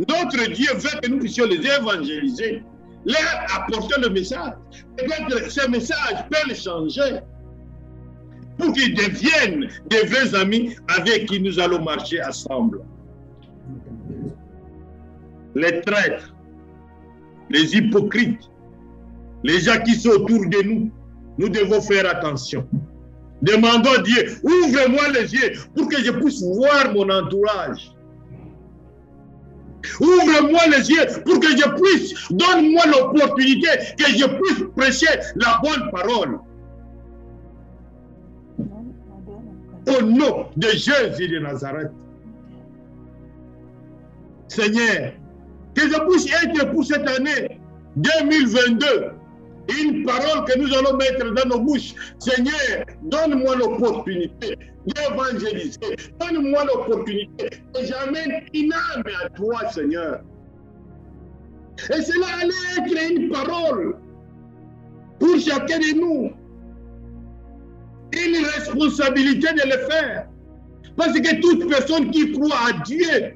notre Dieu veut que nous puissions les évangéliser, leur apporter le message. Peut-être ce message peut les changer pour qu'ils deviennent des vrais amis avec qui nous allons marcher ensemble. Les traîtres, les hypocrites, les gens qui sont autour de nous, nous devons faire attention. Demandons à Dieu, ouvre-moi les yeux pour que je puisse voir mon entourage. Ouvre-moi les yeux pour que je puisse, donne-moi l'opportunité que je puisse prêcher la bonne parole. Au nom de Jésus de Nazareth. Seigneur, que je puisse être pour cette année 2022 une parole que nous allons mettre dans nos bouches. Seigneur, donne-moi l'opportunité d'évangéliser. Donne-moi l'opportunité que j'amène une âme à toi, Seigneur. Et cela allait être une parole pour chacun de nous. Une responsabilité de le faire. Parce que toute personne qui croit à Dieu,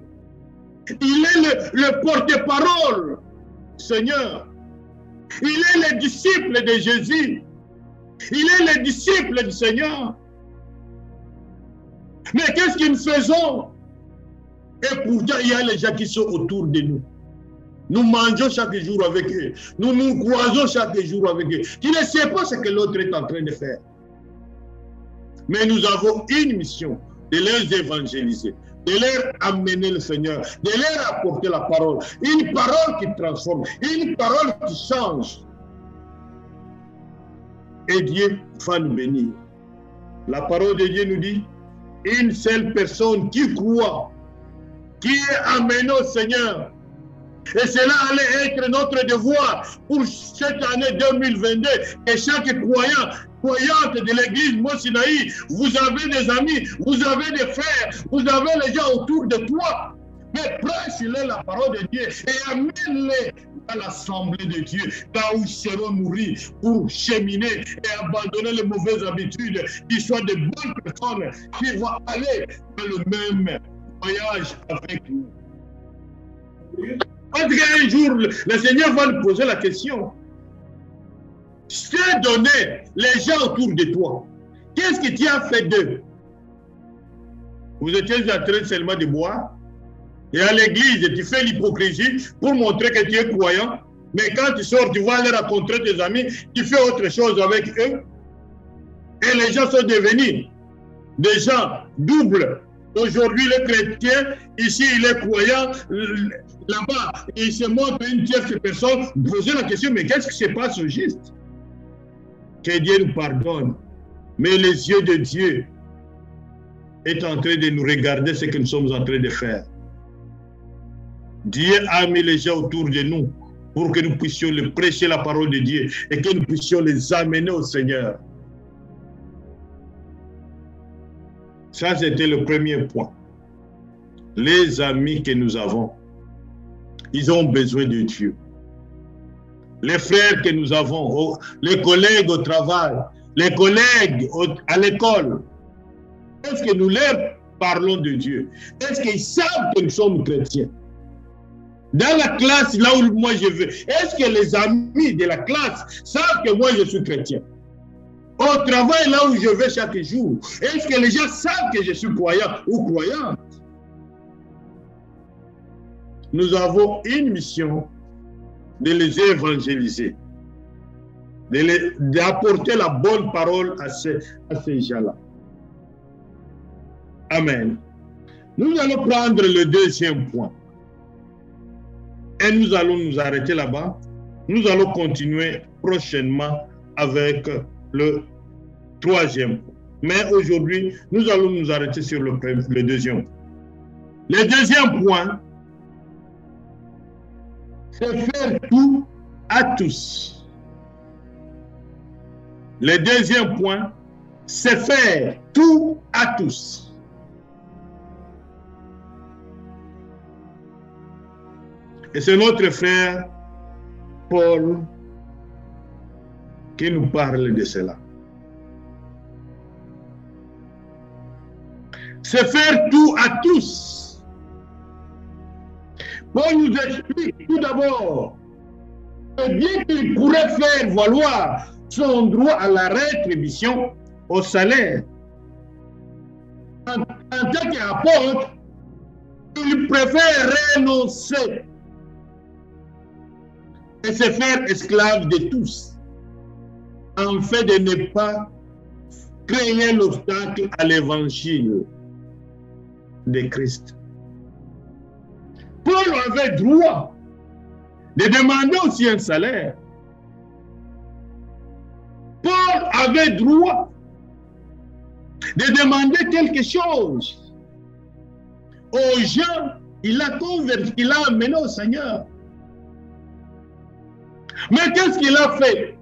il est le porte-parole, Seigneur. Il est le disciple de Jésus. Il est le disciple du Seigneur. Mais qu'est-ce que nous faisons? Et pourtant, il y a les gens qui sont autour de nous. Nous mangeons chaque jour avec eux. Nous nous croisons chaque jour avec eux. Tu ne sais pas ce que l'autre est en train de faire. Mais nous avons une mission, de les évangéliser, de leur amener le Seigneur, de leur apporter la parole. Une parole qui transforme, une parole qui change. Et Dieu va nous bénir. La parole de Dieu nous dit, une seule personne qui croit, qui est amenée au Seigneur. Et cela allait être notre devoir pour cette année 2022. Et chaque croyante de l'église Mosinaï, vous avez des amis, vous avez des frères, vous avez les gens autour de toi. Mais prêche-les la parole de Dieu et amène-les à l'assemblée de Dieu, là où ils seront nourris pour cheminer et abandonner les mauvaises habitudes, qu'ils soient de bonnes personnes qui vont aller dans le même voyage avec nous. Parce qu'un jour, le Seigneur va nous poser la question. Je t'ai donné les gens autour de toi. Qu'est-ce que tu as fait d'eux? Vous étiez en train seulement de boire. Et à l'église, tu fais l'hypocrisie pour montrer que tu es croyant. Mais quand tu sors, tu vas aller rencontrer tes amis, tu fais autre chose avec eux. Et les gens sont devenus des gens doubles. Aujourd'hui, le chrétien, ici, il est croyant. Là-bas, il se montre une tierce personne. Posez la question, mais qu'est-ce qui se passe au juste? Que Dieu nous pardonne. Mais les yeux de Dieu est en train de nous regarder ce que nous sommes en train de faire. Dieu a mis les gens autour de nous pour que nous puissions prêcher la parole de Dieu et que nous puissions les amener au Seigneur. Ça, c'était le premier point. Les amis que nous avons, ils ont besoin de Dieu. Les frères que nous avons, les collègues au travail, les collègues à l'école, est-ce que nous leur parlons de Dieu? Est-ce qu'ils savent que nous sommes chrétiens? Dans la classe, là où moi je veux, est-ce que les amis de la classe savent que moi je suis chrétien? Au travail, là où je vais chaque jour, est-ce que les gens savent que je suis croyant ou croyante? Nous avons une mission de les évangéliser, d'apporter la bonne parole à ces gens-là. Amen. Nous allons prendre le deuxième point. Et nous allons nous arrêter là-bas. Nous allons continuer prochainement avec le troisième point. Mais aujourd'hui, nous allons nous arrêter sur le deuxième point. Le deuxième point, c'est faire tout à tous. Le deuxième point, c'est faire tout à tous. Et c'est notre frère Paul qui nous parle de cela. C'est faire tout à tous. Paul nous explique tout d'abord que bien qu'il pourrait faire valoir son droit à la rétribution, au salaire, en tant qu'apôtre, il préfère renoncer et se faire esclave de tous, en fait de ne pas créer l'obstacle à l'évangile de Christ. Paul avait droit de demander aussi un salaire. Paul avait droit de demander quelque chose aux gens. Il a converti, il a amené au Seigneur. Mais qu'est-ce qu'il a fait?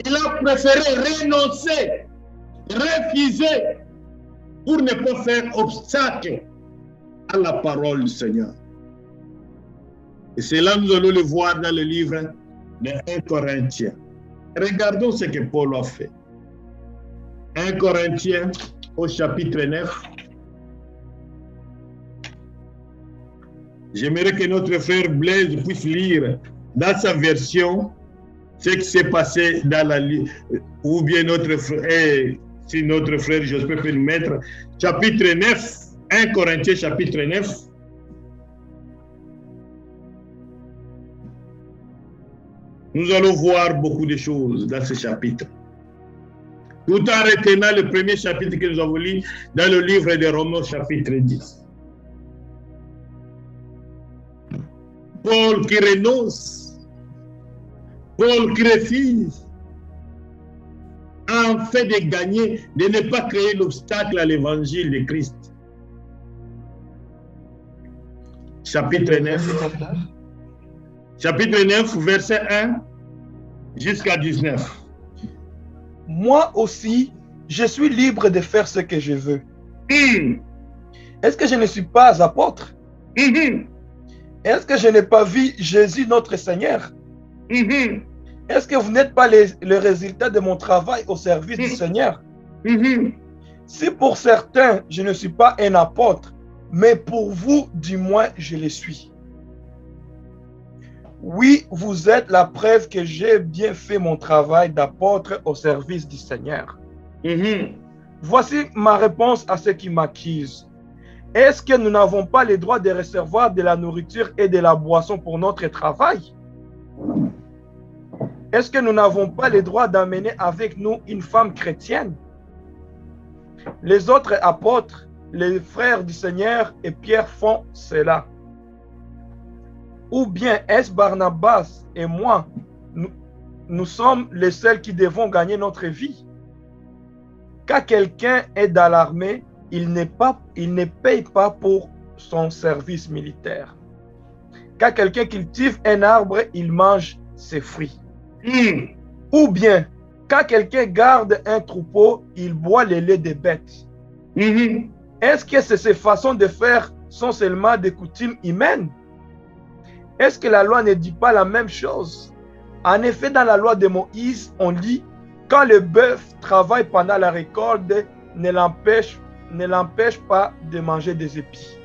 Il a préféré renoncer, refuser, pour ne pas faire obstacle à la parole du Seigneur. Et c'est là que nous allons le voir dans le livre de 1 Corinthiens. Regardons ce que Paul a fait. 1 Corinthiens au chapitre 9. J'aimerais que notre frère Blaise puisse lire dans sa version ce qui s'est passé dans la ou bien notre frère, si notre frère Jospin peut le mettre, chapitre 9, 1 Corinthiens chapitre 9. Nous allons voir beaucoup de choses dans ce chapitre. Tout en retenant le premier chapitre que nous avons lu dans le livre de Romains chapitre 10. Paul qui renonce, Paul qui refuse, en fait de gagner, de ne pas créer l'obstacle à l'évangile de Christ. Chapitre 9. Chapitre 9, verset 1 jusqu'à 19. Moi aussi, je suis libre de faire ce que je veux. Est-ce que je ne suis pas apôtre? Est-ce que je n'ai pas vu Jésus notre Seigneur? Est-ce que vous n'êtes pas le résultat de mon travail au service du Seigneur? Si pour certains, je ne suis pas un apôtre, mais pour vous, du moins, je le suis. Oui, vous êtes la preuve que j'ai bien fait mon travail d'apôtre au service du Seigneur. Voici ma réponse à ceux qui m'accusent. Est-ce que nous n'avons pas le droit de recevoir de la nourriture et de la boisson pour notre travail? Est-ce que nous n'avons pas le droit d'amener avec nous une femme chrétienne? Les autres apôtres, les frères du Seigneur et Pierre font cela. Ou bien est-ce Barnabas et moi, nous sommes les seuls qui devons gagner notre vie? Quand quelqu'un est dans l'armée, il ne paye pas pour son service militaire. Quand quelqu'un cultive un arbre, il mange ses fruits. Ou bien, quand quelqu'un garde un troupeau, il boit le lait des bêtes. Est-ce que ces façons de faire sont seulement des coutumes humaines? Est-ce que la loi ne dit pas la même chose? En effet, dans la loi de Moïse, on lit « Quand le bœuf travaille pendant la récolte, ne l'empêche pas de manger des épis. »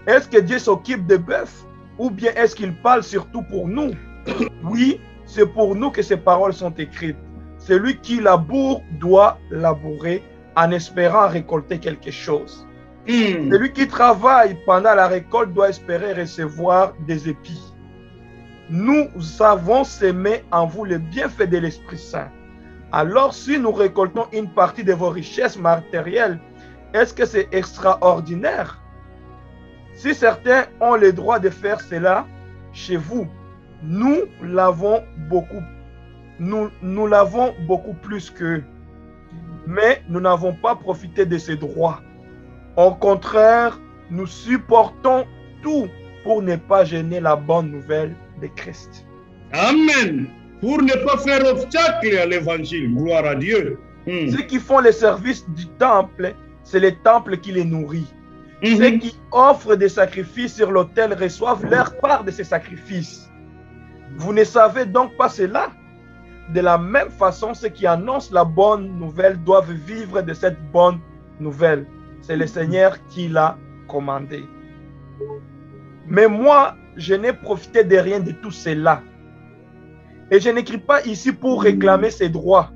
Est-ce que Dieu s'occupe des bœufs? Ou bien est-ce qu'il parle surtout pour nous? Oui, c'est pour nous que ces paroles sont écrites. Celui qui laboure doit labourer en espérant récolter quelque chose. Celui qui travaille pendant la récolte doit espérer recevoir des épis. Nous avons semé en vous le bienfait de l'Esprit Saint. Alors, si nous récoltons une partie de vos richesses matérielles, est-ce que c'est extraordinaire? Si certains ont le droit de faire cela chez vous, nous l'avons beaucoup plus qu'eux. Mais nous n'avons pas profité de ces droits. Au contraire, nous supportons tout pour ne pas gêner la bonne nouvelle de Christ. Amen. Pour ne pas faire obstacle à l'évangile. Gloire à Dieu. Ceux qui font le service du temple, c'est le temple qui les nourrit. Ceux qui offrent des sacrifices sur l'autel reçoivent leur part de ces sacrifices. Vous ne savez donc pas cela? De la même façon, ceux qui annoncent la bonne nouvelle doivent vivre de cette bonne nouvelle. C'est le Seigneur qui l'a commandé. Mais moi, je n'ai profité de rien de tout cela. Et je n'écris pas ici pour réclamer ses droits.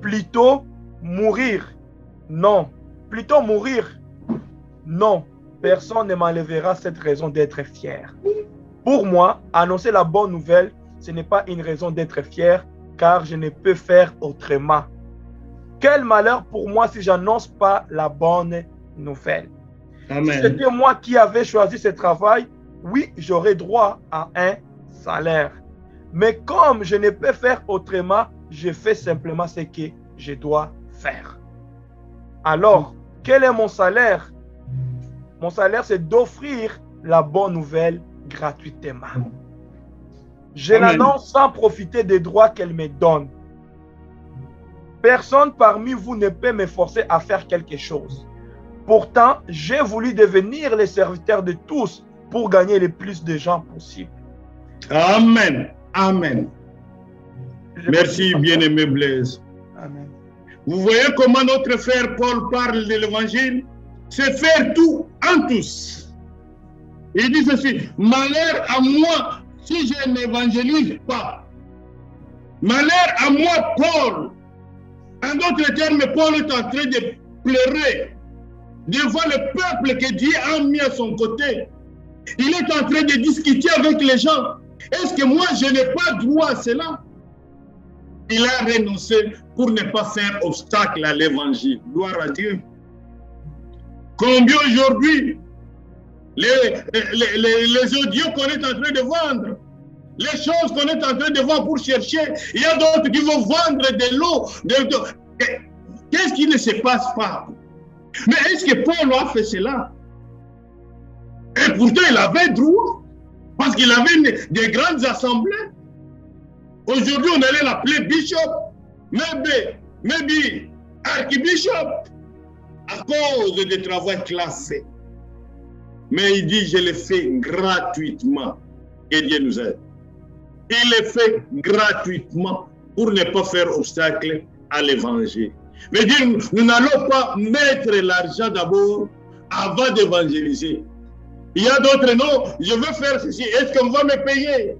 Plutôt mourir. Non. Plutôt mourir. Non. Personne ne m'enlèvera cette raison d'être fier. Pour moi, annoncer la bonne nouvelle, ce n'est pas une raison d'être fier, car je ne peux faire autrement. Quel malheur pour moi si j'annonce pas la bonne nouvelle. Amen. Si c'était moi qui avais choisi ce travail, oui, j'aurais droit à un salaire. Mais comme je ne peux faire autrement, je fais simplement ce que je dois faire. Alors, quel est mon salaire? Mon salaire, c'est d'offrir la bonne nouvelle gratuitement. Je l'annonce sans profiter des droits qu'elle me donne. Personne parmi vous ne peut me forcer à faire quelque chose. Pourtant, j'ai voulu devenir le serviteur de tous pour gagner le plus de gens possible. Amen. Amen. Merci, bien-aimé Blaise. Amen. Vous voyez comment notre frère Paul parle de l'évangile? C'est faire tout en tous. Il dit ceci: malheur à moi si je n'évangélise pas. Malheur à moi, Paul. En d'autres termes, Paul est en train de pleurer devant le peuple que Dieu a mis à son côté. Il est en train de discuter avec les gens. Est-ce que moi, je n'ai pas droit à cela? Il a renoncé pour ne pas faire obstacle à l'évangile. Gloire à Dieu. Combien aujourd'hui, les audios qu'on est en train de vendre, les choses qu'on est en train de vendre pour chercher, il y a d'autres qui vont vendre de l'eau. Qu'est-ce qui ne se passe pas? Mais est-ce que Paul a fait cela? Et pourtant, il avait droit, parce qu'il avait des grandes assemblées. Aujourd'hui, on allait l'appeler bishop, maybe archbishop, à cause du travail qu'il a fait. Mais il dit, je le fais gratuitement. Et Dieu nous aide. Il le fait gratuitement pour ne pas faire obstacle à l'évangile. Mais dire, nous n'allons pas mettre l'argent d'abord avant d'évangéliser. Il y a d'autres, non, je veux faire ceci, est-ce qu'on va me payer?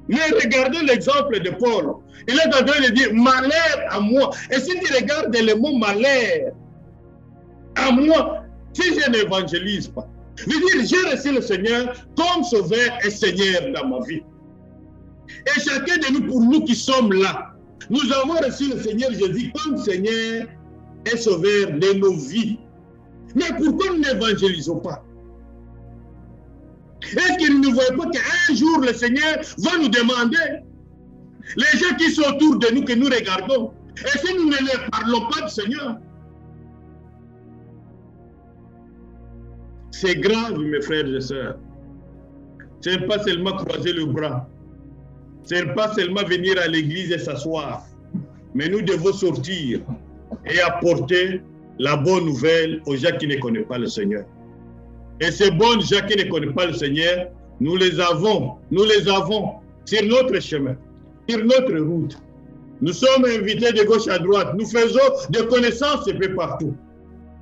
Mais regardez l'exemple de Paul. Il est en train de dire, malheur à moi. Et si tu regardes le mot malheur, à moi, si je n'évangélise pas, je veux dire, j'ai reçu le Seigneur comme sauveur et Seigneur dans ma vie. Et chacun de nous, pour nous qui sommes là, nous avons reçu le Seigneur Jésus comme Seigneur et sauveur de nos vies. Mais pourquoi nous n'évangélisons pas? Est-ce que nous ne voyons pas qu'un jour le Seigneur va nous demander, les gens qui sont autour de nous, que nous regardons, Et si nous ne leur parlons pas du Seigneur, c'est grave, mes frères et sœurs. Ce n'est pas seulement croiser le bras. Ce n'est pas seulement venir à l'église et s'asseoir. Mais nous devons sortir et apporter la bonne nouvelle aux gens qui ne connaissent pas le Seigneur. Et ces bons gens qui ne connaissent pas le Seigneur, nous les avons sur notre chemin, sur notre route. Nous sommes invités de gauche à droite. Nous faisons des connaissances un peu partout.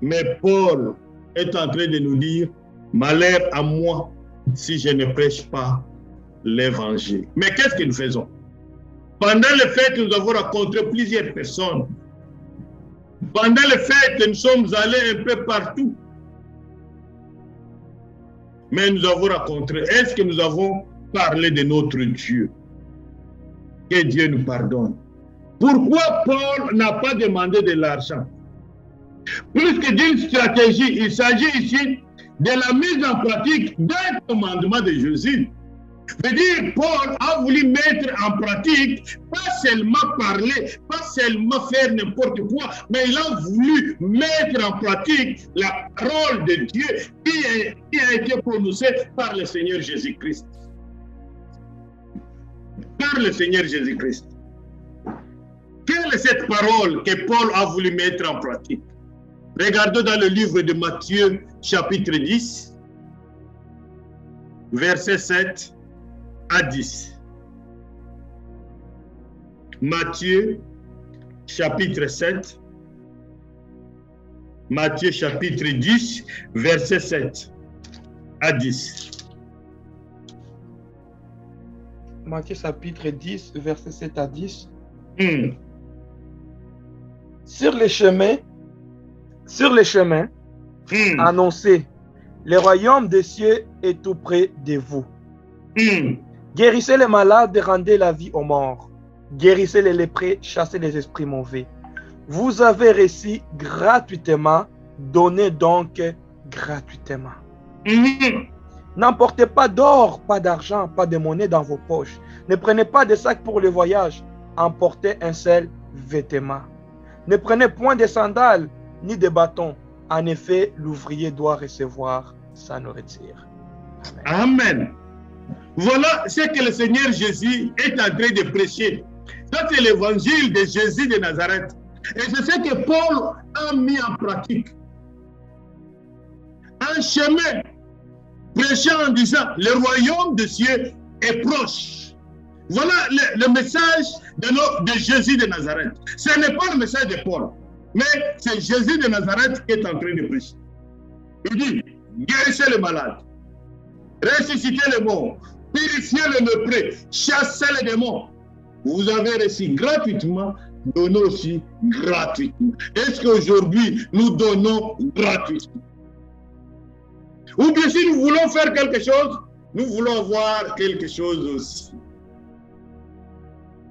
Mais Paul est en train de nous dire, malheur à moi si je ne prêche pas l'évangile. Mais qu'est-ce que nous faisons? Pendant les fêtes, nous avons rencontré plusieurs personnes. Pendant les fêtes, nous sommes allés un peu partout. Mais nous avons rencontré. Est-ce que nous avons parlé de notre Dieu? Que Dieu nous pardonne. Pourquoi Paul n'a pas demandé de l'argent? Plus que d'une stratégie, il s'agit ici de la mise en pratique d'un commandement de Jésus. Je veux dire, Paul a voulu mettre en pratique, pas seulement parler, pas seulement faire n'importe quoi, mais il a voulu mettre en pratique la parole de Dieu qui a été prononcée par le Seigneur Jésus-Christ. Par le Seigneur Jésus-Christ. Quelle est cette parole que Paul a voulu mettre en pratique? Regardons dans le livre de Matthieu, chapitre 10, versets 7 à 10. Matthieu, chapitre 7. Matthieu, chapitre 10, versets 7 à 10. Matthieu, chapitre 10, versets 7 à 10. Sur les chemins, annoncez, le royaume des cieux est tout près de vous. Guérissez les malades, rendez la vie aux morts. Guérissez les lépreux, chassez les esprits mauvais. Vous avez reçu gratuitement, donnez donc gratuitement. N'emportez pas d'or, pas d'argent, pas de monnaie dans vos poches. Ne prenez pas de sac pour le voyage. Emportez un seul vêtement. Ne prenez point de sandales ni de bâtons. En effet, l'ouvrier doit recevoir sa nourriture. Amen. Amen. Voilà ce que le Seigneur Jésus est en train de prêcher. Ça, c'est l'évangile de Jésus de Nazareth. Et c'est ce que Paul a mis en pratique. Un chemin prêchant en disant, le royaume des cieux est proche. Voilà le message de Jésus de Nazareth. Ce n'est pas le message de Paul, mais c'est Jésus de Nazareth qui est en train de prêcher. Il dit, guérissez les malades, ressuscitez les morts, purifiez les lépreux, chassez les démons. Vous avez reçu gratuitement, donnez aussi gratuitement. Est-ce qu'aujourd'hui, nous donnons gratuitement? Ou bien si nous voulons faire quelque chose, nous voulons avoir quelque chose aussi.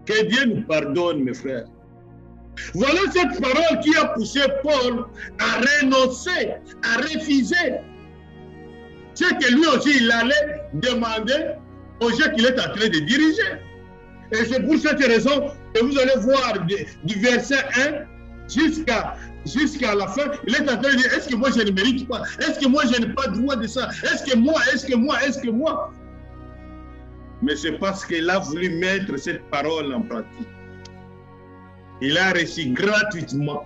Que Dieu nous pardonne, mes frères. Voilà cette parole qui a poussé Paul à renoncer, à refuser. C'est que lui aussi, il allait demander aux gens qu'il est en train de diriger. Et c'est pour cette raison que vous allez voir du verset 1 jusqu'à la fin, il est en train de dire, est-ce que moi je ne mérite pas? Est-ce que moi je n'ai pas droit de ça? Est-ce que moi? Mais c'est parce qu'il a voulu mettre cette parole en pratique. Il a reçu gratuitement.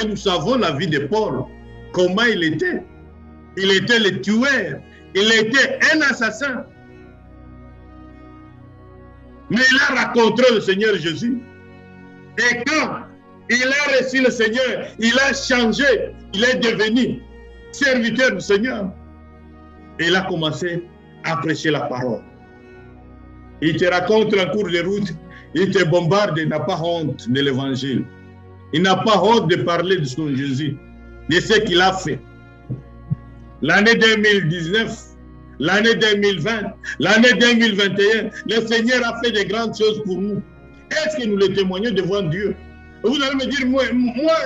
Et nous savons la vie de Paul, comment il était. Il était le tueur, il était un assassin. Mais il a rencontré le Seigneur Jésus. Et quand il a reçu le Seigneur, il a changé, il est devenu serviteur du Seigneur. Et il a commencé à prêcher la parole. Il te raconte en cours de route, il te bombarde, il n'a pas honte de l'évangile. Il n'a pas honte de parler de son Jésus, de ce qu'il a fait. L'année 2019, l'année 2020, l'année 2021, le Seigneur a fait de grandes choses pour nous. Est-ce que nous le témoignons devant Dieu? Vous allez me dire, moi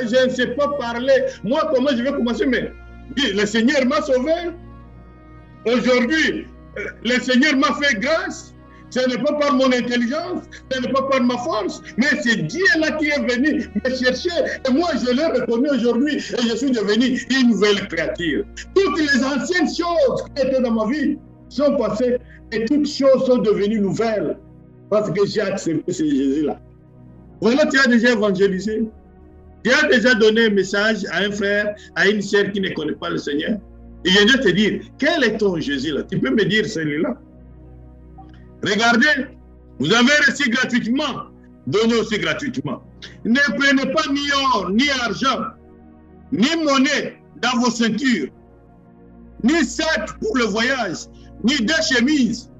je ne sais pas parler, moi comment je vais commencer? Mais le Seigneur m'a sauvé. Aujourd'hui, le Seigneur m'a fait grâce. Ce n'est pas par mon intelligence, ce n'est pas par ma force, mais c'est Dieu-là qui est venu me chercher. Et moi, je l'ai reconnu aujourd'hui et je suis devenu une nouvelle créature. Toutes les anciennes choses qui étaient dans ma vie sont passées et toutes choses sont devenues nouvelles parce que j'ai accepté ce Jésus-là. Voilà, tu as déjà évangélisé. Tu as déjà donné un message à un frère, à une sœur qui ne connaît pas le Seigneur. Et je viens te dire, quel est ton Jésus-là? Tu peux me dire celui-là? Regardez, vous avez reçu gratuitement, donnez aussi gratuitement. Ne prenez pas ni or, ni argent, ni monnaie dans vos ceintures, ni sac pour le voyage, ni deux chemises,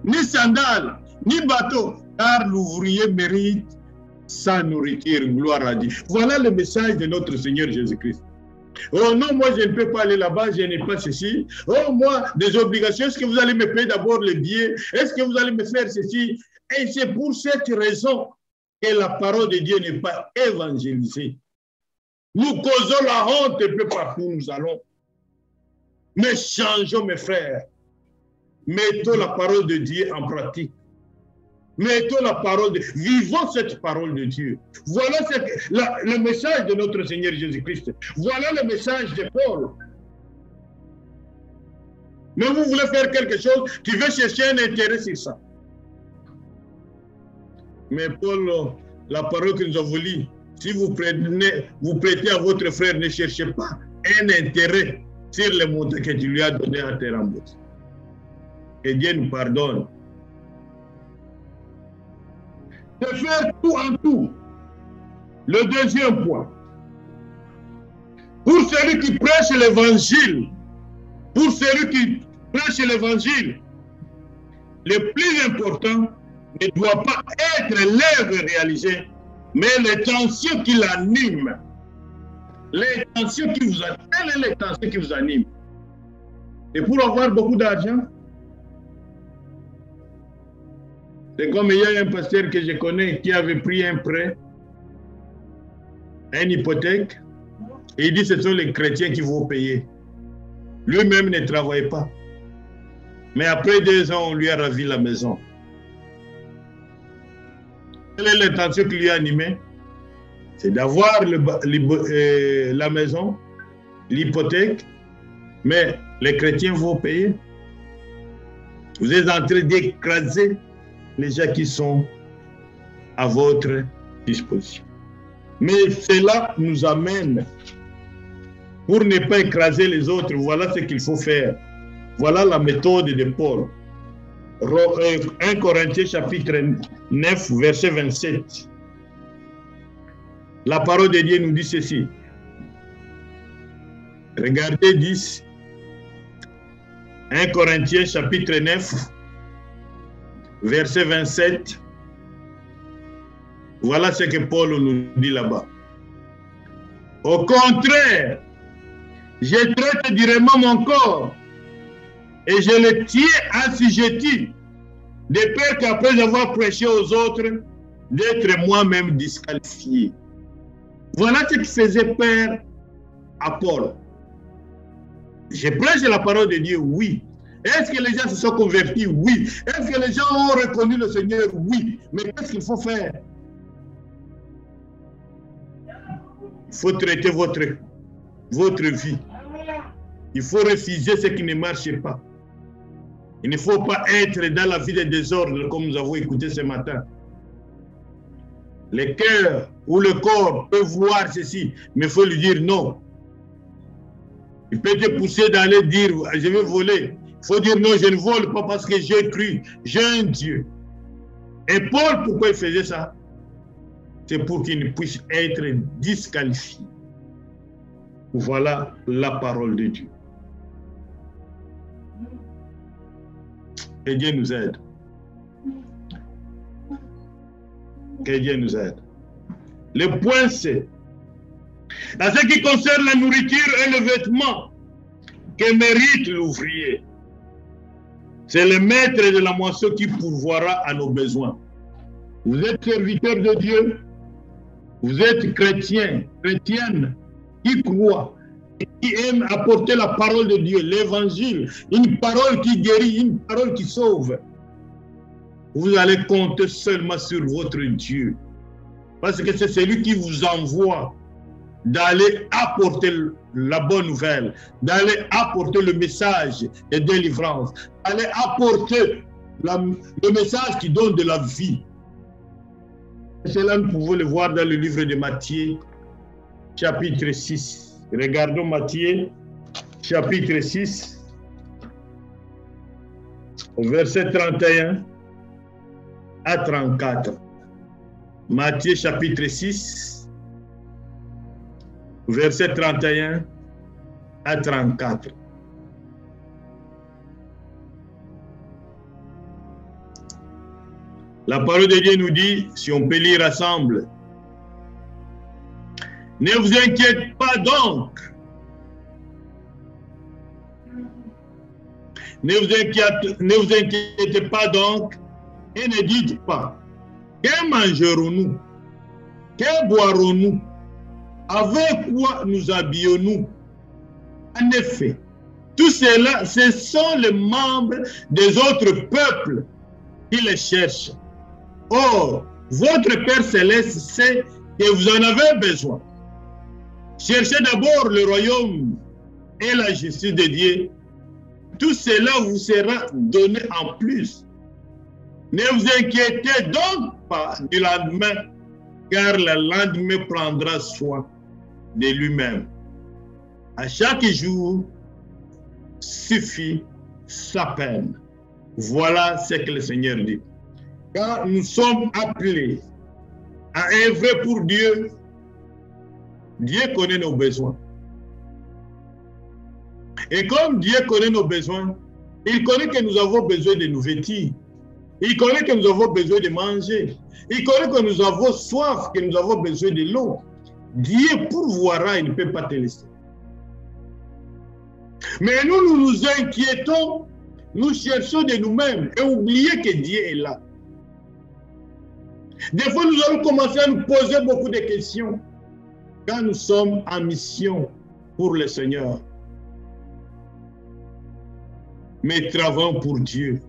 ni sandales, ni bateau, car l'ouvrier mérite sa nourriture, gloire à Dieu. Voilà le message de notre Seigneur Jésus-Christ. Oh non, moi je ne peux pas aller là-bas, je n'ai pas ceci. Oh moi, des obligations, est-ce que vous allez me payer d'abord le billet? Est-ce que vous allez me faire ceci? Et c'est pour cette raison que la parole de Dieu n'est pas évangélisée. Nous causons la honte un peu partout où nous allons. Mais changeons, mes frères. Mettons la parole de Dieu en pratique. Mettons la parole de Dieu. Vivons cette parole de Dieu. Voilà le message de notre Seigneur Jésus-Christ. Voilà le message de Paul. Mais vous voulez faire quelque chose, tu veux chercher un intérêt sur ça. Mais Paul, la parole que nous avons lue, si vous prêtez à votre frère, ne cherchez pas un intérêt sur le montant que tu lui as donné à te rembourser. Que Dieu nous pardonne. De faire tout en tout. Le deuxième point. Pour celui qui prêche l'évangile, le plus important ne doit pas être l'œuvre réalisée, mais l'intention qui l'anime. L'intention qui vous anime. Quelle est l'intention qui vous anime? Et pour avoir beaucoup d'argent? C'est comme il y a un pasteur que je connais qui avait pris un prêt, une hypothèque, et il dit que ce sont les chrétiens qui vont payer. Lui-même ne travaille pas. Mais après 2 ans, on lui a ravi la maison. Quelle est l'intention qui lui a animé? C'est d'avoir la maison, l'hypothèque, mais les chrétiens vont payer. Vous êtes en train d'écraser les gens qui sont à votre disposition. Mais cela nous amène, pour ne pas écraser les autres, voilà ce qu'il faut faire. Voilà la méthode de Paul. 1 Corinthiens chapitre 9, verset 27. La parole de Dieu nous dit ceci. Regardez 10. 1 Corinthiens chapitre 9, verset 27. Voilà ce que Paul nous dit là-bas. Au contraire, je traite durement mon corps et je le tiens assujetti, de peur qu'après avoir prêché aux autres, d'être moi-même disqualifié. Voilà ce qui faisait peur à Paul. Je prêche la parole de Dieu, oui. Est-ce que les gens se sont convertis? Oui. Est-ce que les gens ont reconnu le Seigneur? Oui. Mais qu'est-ce qu'il faut faire? Il faut traiter votre vie. Il faut refuser ce qui ne marche pas. Il ne faut pas être dans la vie de désordre comme nous avons écouté ce matin. Le cœur ou le corps peut vouloir ceci, mais il faut lui dire non. Il peut te pousser d'aller dire je vais voler. Il faut dire non, je ne vole pas parce que j'ai cru, j'ai un Dieu. Et Paul, pourquoi il faisait ça? C'est pour qu'il ne puisse être disqualifié. Voilà la parole de Dieu. Que Dieu nous aide. Que Dieu nous aide. Le point c'est, en ce qui concerne la nourriture et le vêtement que mérite l'ouvrier, c'est le maître de la moisson qui pourvoira à nos besoins. Vous êtes serviteur de Dieu, vous êtes chrétien, chrétienne, qui croit, qui aime apporter la parole de Dieu, l'évangile, une parole qui guérit, une parole qui sauve. vous allez compter seulement sur votre Dieu. Parce que c'est celui qui vous envoie d'aller apporter la bonne nouvelle, d'aller apporter le message de délivrance, d'aller apporter le message qui donne de la vie. Cela, nous pouvons le voir dans le livre de Matthieu, chapitre 6. Regardons Matthieu, chapitre 6, verset 31 à 34. Matthieu, chapitre 6, verset 31 à 34. La parole de Dieu nous dit, si on peut lire ensemble, ne vous inquiétez pas donc. Ne vous inquiétez pas donc et ne dites pas, que mangerons-nous? Que boirons-nous? Avec quoi nous habillons-nous? En effet, tout cela, ce sont les membres des autres peuples qui les cherchent. Or, votre Père Céleste sait que vous en avez besoin. Cherchez d'abord le royaume et la justice de Dieu. Tout cela vous sera donné en plus. Ne vous inquiétez donc pas du lendemain, car le lendemain prendra soin de lui-même. À chaque jour suffit sa peine. Voilà ce que le Seigneur dit. Quand nous sommes appelés à œuvrer pour Dieu, Dieu connaît nos besoins. Et comme Dieu connaît nos besoins, il connaît que nous avons besoin de nous vêtir. Il connaît que nous avons besoin de manger. Il connaît que nous avons soif, que nous avons besoin de l'eau. Dieu pourvoira, il ne peut pas te laisser. Mais nous nous inquiétons, nous cherchons de nous-mêmes et oubliez que Dieu est là. Des fois, nous allons commencer à nous poser beaucoup de questions quand nous sommes en mission pour le Seigneur. Mais travaillons pour Dieu,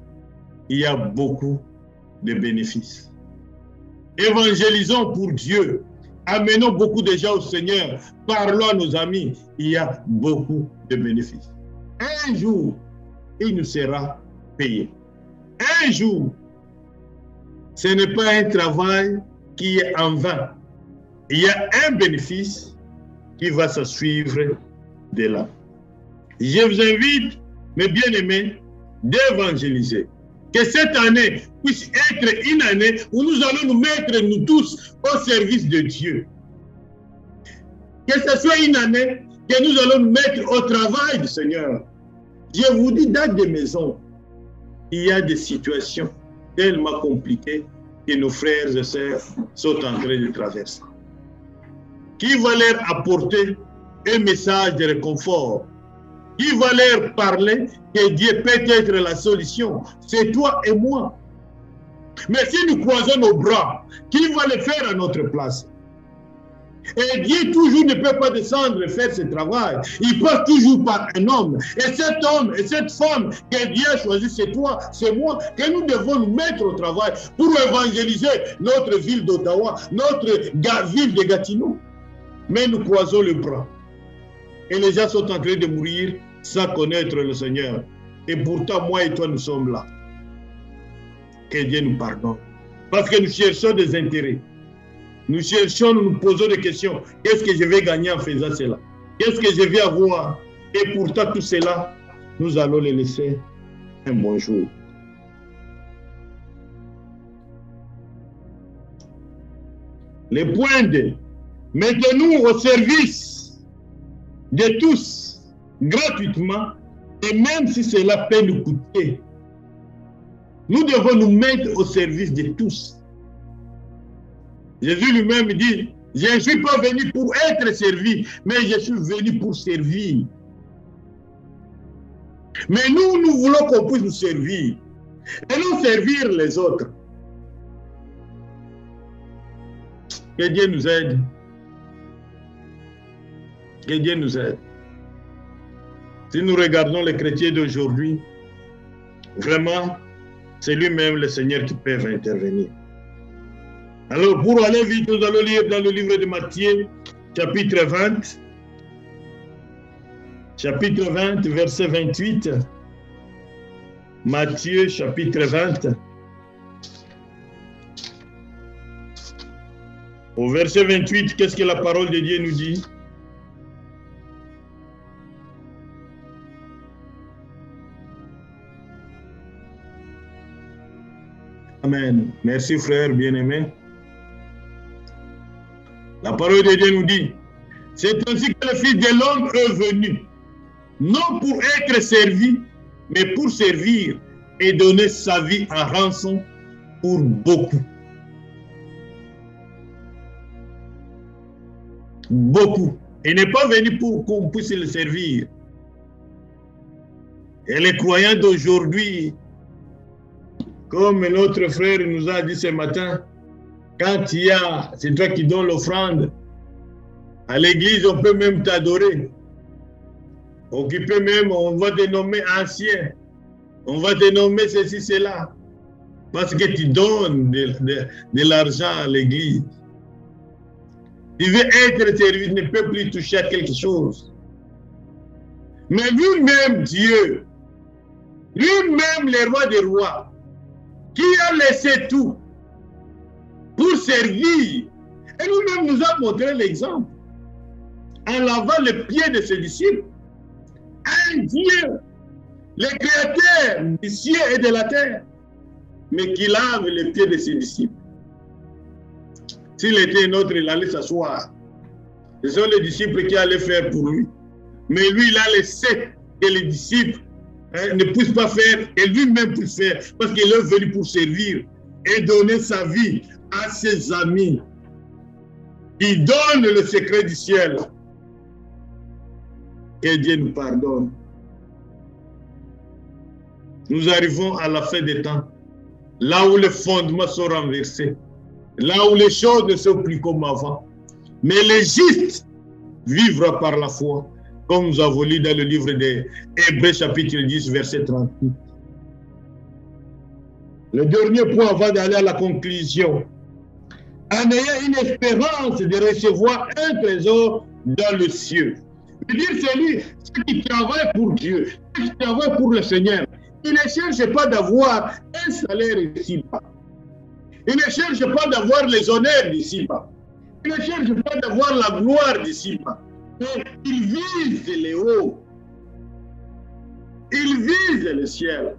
il y a beaucoup de bénéfices. Évangélisons pour Dieu. Amenons beaucoup de gens au Seigneur. Parlons à nos amis. Il y a beaucoup de bénéfices. Un jour, il nous sera payé. Un jour, ce n'est pas un travail qui est en vain. Il y a un bénéfice qui va se suivre de là. Je vous invite, mes bien-aimés, d'évangéliser. Que cette année puisse être une année où nous allons nous mettre, nous tous, au service de Dieu. Que ce soit une année que nous allons nous mettre au travail du Seigneur. Je vous dis, dans des maisons, il y a des situations tellement compliquées que nos frères et sœurs sont en train de traverser. Qui va leur apporter un message de réconfort? Qui va leur parler que Dieu peut être la solution? C'est toi et moi. Mais si nous croisons nos bras, qui va le faire à notre place? Et Dieu toujours ne peut pas descendre et faire ce travail. Il passe toujours par un homme. Et cet homme et cette femme que Dieu a choisi, c'est toi, c'est moi, que nous devons nous mettre au travail pour évangéliser notre ville d'Ottawa, notre ville de Gatineau. Mais nous croisons le bras. Et les gens sont en train de mourir sans connaître le Seigneur. Et pourtant, moi et toi, nous sommes là. Que Dieu nous pardonne. Parce que nous cherchons des intérêts. Nous cherchons, nous nous posons des questions. Qu'est-ce que je vais gagner en faisant cela? Qu'est-ce que je vais avoir? Et pourtant, tout cela, nous allons les laisser un bon jour. Les points de mettez-nous au service de tous, gratuitement, et même si cela peut nous coûter, nous devons nous mettre au service de tous. Jésus lui-même dit, je ne suis pas venu pour être servi, mais je suis venu pour servir. Mais nous voulons qu'on puisse nous servir, et non servir les autres. Que Dieu nous aide. Que Dieu nous aide. Si nous regardons les chrétiens d'aujourd'hui, vraiment, c'est lui-même le Seigneur qui peut intervenir. Alors, pour aller vite, nous allons lire dans le livre de Matthieu, chapitre 20. Chapitre 20, verset 28. Matthieu, chapitre 20. Au verset 28, qu'est-ce que la parole de Dieu nous dit? Amen. Merci frère bien-aimé. La parole de Dieu nous dit, c'est ainsi que le Fils de l'homme est venu, non pour être servi, mais pour servir et donner sa vie en rançon pour beaucoup. Beaucoup. Il n'est pas venu pour qu'on puisse le servir. Et les croyants d'aujourd'hui, comme notre frère nous a dit ce matin, quand il y a, c'est toi qui donnes l'offrande, à l'église, on peut même t'adorer. Occuper même, on va te nommer ancien. On va te nommer ceci, cela. Parce que tu donnes de l'argent à l'église. Tu veux être servi, tu ne peux plus toucher à quelque chose. Mais lui-même, Dieu, lui-même, le roi des rois, qui a laissé tout pour servir, et lui-même nous a montré l'exemple en lavant les pieds de ses disciples. Un Dieu, le créateur du ciel et de la terre, mais qui lave les pieds de ses disciples. S'il était un autre, il allait s'asseoir. Ce sont les disciples qui allaient faire pour lui. Mais lui, il a laissé que les disciples ne puissent pas faire, et lui-même puisse faire, parce qu'il est venu pour servir et donner sa vie à ses amis. Il donne le secret du ciel. Que Dieu nous pardonne. Nous arrivons à la fin des temps, là où les fondements sont renversés, là où les choses ne sont plus comme avant. Mais le juste vivra par la foi, comme nous avons lu dans le livre des Hébreux chapitre 10, verset 38. Le dernier point avant d'aller à la conclusion. En ayant une espérance de recevoir un trésor dans le ciel. C'est-à-dire celui qui travaille pour Dieu, qui travaille pour le Seigneur. Il ne cherche pas d'avoir un salaire ici-bas. Il ne cherche pas d'avoir les honneurs d'ici-bas. Il ne cherche pas d'avoir la gloire d'ici-bas. Mais il vise les hauts. Il vise le ciel.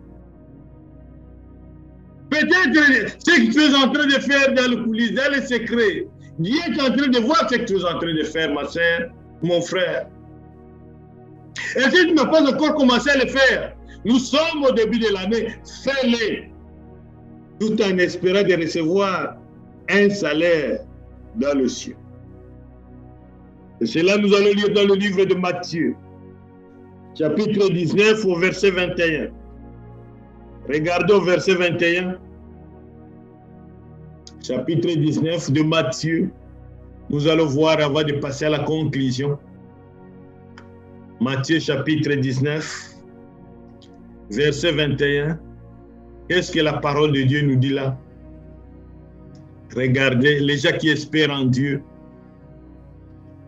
Peut-être ce que tu es en train de faire dans le coulisses, dans le secret, Dieu est en train de voir ce que tu es en train de faire, ma soeur, mon frère. Et si tu n'as pas encore commencé à le faire, nous sommes au début de l'année, fais-le, tout en espérant de recevoir un salaire dans le ciel. Et c'est là que nous allons lire dans le livre de Matthieu, chapitre 19 au verset 21. Regardons verset 21, chapitre 19 de Matthieu. Nous allons voir avant de passer à la conclusion. Matthieu chapitre 19, verset 21. Qu'est-ce que la parole de Dieu nous dit là? Regardez, les gens qui espèrent en Dieu,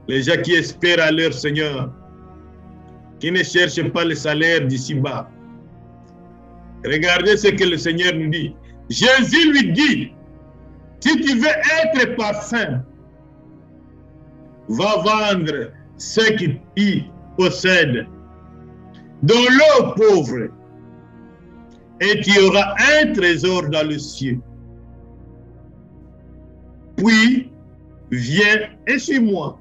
les gens qui espèrent à leur Seigneur, qui ne cherchent pas le salaire d'ici-bas. Regardez ce que le Seigneur nous dit. Jésus lui dit, si tu veux être parfait, va vendre ce que tu possèdes, donne-le aux pauvres, et tu auras un trésor dans le ciel. Puis, viens et suis-moi.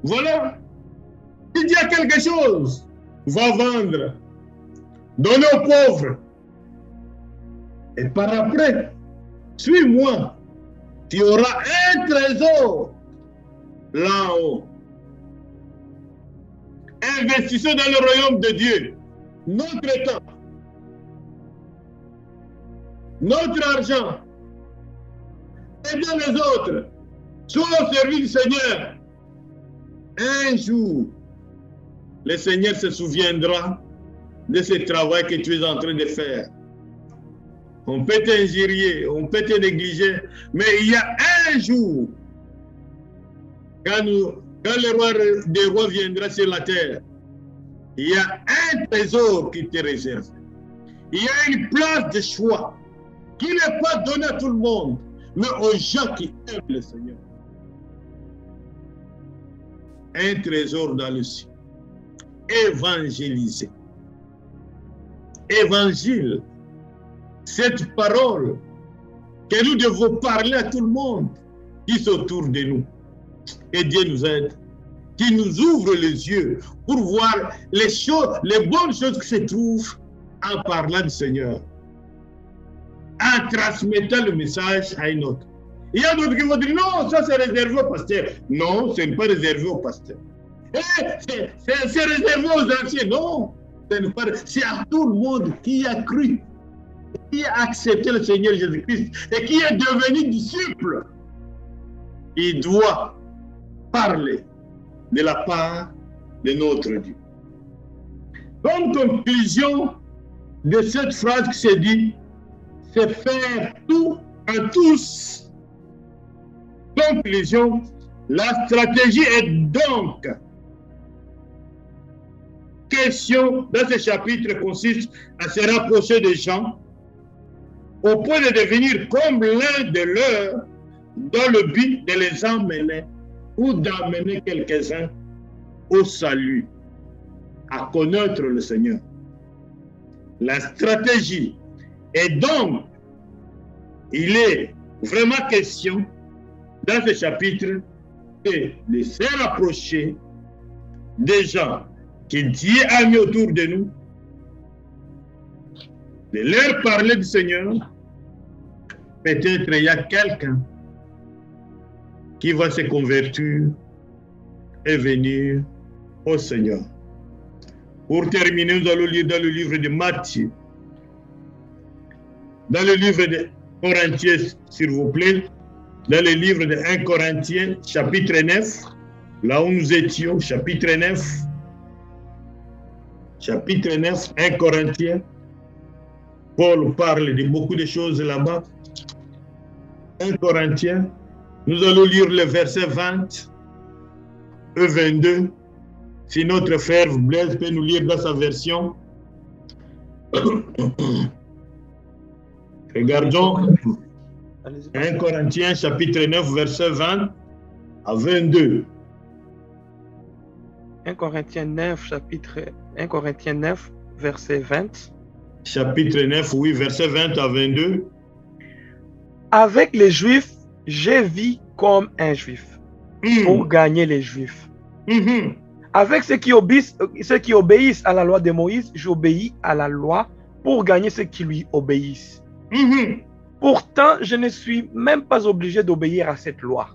Voilà. Il y a quelque chose, va vendre, donne aux pauvres. Et par après, suis-moi. Tu auras un trésor là-haut. Investissons dans le royaume de Dieu. Notre temps, notre argent, aidons les autres. Sois au service du Seigneur. Un jour, le Seigneur se souviendra de ce travail que tu es en train de faire. on peut t'injurier, on peut te négliger, mais il y a un jour, quand le roi des rois viendra sur la terre, il y a un trésor qui te réserve. Il y a une place de choix qui n'est pas donnée à tout le monde, mais aux gens qui aiment le Seigneur. Un trésor dans le ciel. Évangéliser. Évangile. Cette parole que nous devons parler à tout le monde qui est autour de nous. Et Dieu nous aide, qui nous ouvre les yeux pour voir les choses, les bonnes choses qui se trouvent en parlant du Seigneur, en transmettant le message à une autre. Il y a d'autres qui vont dire non, ça c'est réservé au pasteur. Non, ce n'est pas réservé au pasteur. C'est réservé aux anciens. Non, c'est à tout le monde qui a cru, qui a accepté le Seigneur Jésus-Christ et qui est devenu disciple. Il doit parler de la part de notre Dieu. Comme conclusion de cette phrase qui se dit, c'est faire tout à tous. Conclusion, la stratégie est donc question dans ce chapitre consiste à se rapprocher des gens au point de devenir comme l'un de leurs dans le but de les emmener ou d'amener quelques-uns au salut, à connaître le Seigneur. La stratégie est donc, il est vraiment question dans ce chapitre de se rapprocher des gens que Dieu a mis autour de nous, de leur parler du Seigneur. Peut-être il y a quelqu'un qui va se convertir et venir au Seigneur. Pour terminer, nous allons lire dans le livre de Matthieu, dans le livre de Corinthiens, s'il vous plaît, dans le livre de 1 Corinthiens, chapitre 9, là où nous étions, chapitre 9, 1 Corinthiens, Paul parle de beaucoup de choses là-bas. 1 Corinthiens, nous allons lire le verset 20 et 22. Si notre frère Blaise peut nous lire dans sa version. Regardons 1 Corinthiens chapitre 9 verset 20 à 22. 1 Corinthiens 9 verset 20. Chapitre 9, oui, verset 20 à 22. Avec les Juifs, j'ai vis comme un Juif pour gagner les Juifs. Avec ceux qui obéissent à la loi de Moïse, j'obéis à la loi pour gagner ceux qui lui obéissent. Pourtant, je ne suis même pas obligé d'obéir à cette loi.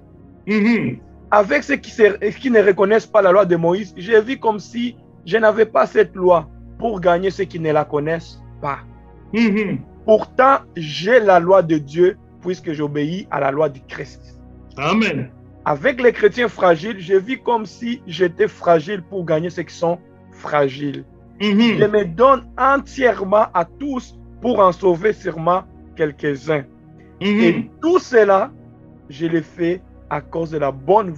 Avec ceux qui ne reconnaissent pas la loi de Moïse, je vis comme si je n'avais pas cette loi pour gagner ceux qui ne la connaissent pas. Pourtant, j'ai la loi de Dieu puisque j'obéis à la loi du Christ. Amen. Avec les chrétiens fragiles, je vis comme si j'étais fragile pour gagner ceux qui sont fragiles. Je me donne entièrement à tous pour en sauver sûrement quelques-uns. Et tout cela, je le fais à cause de la bonne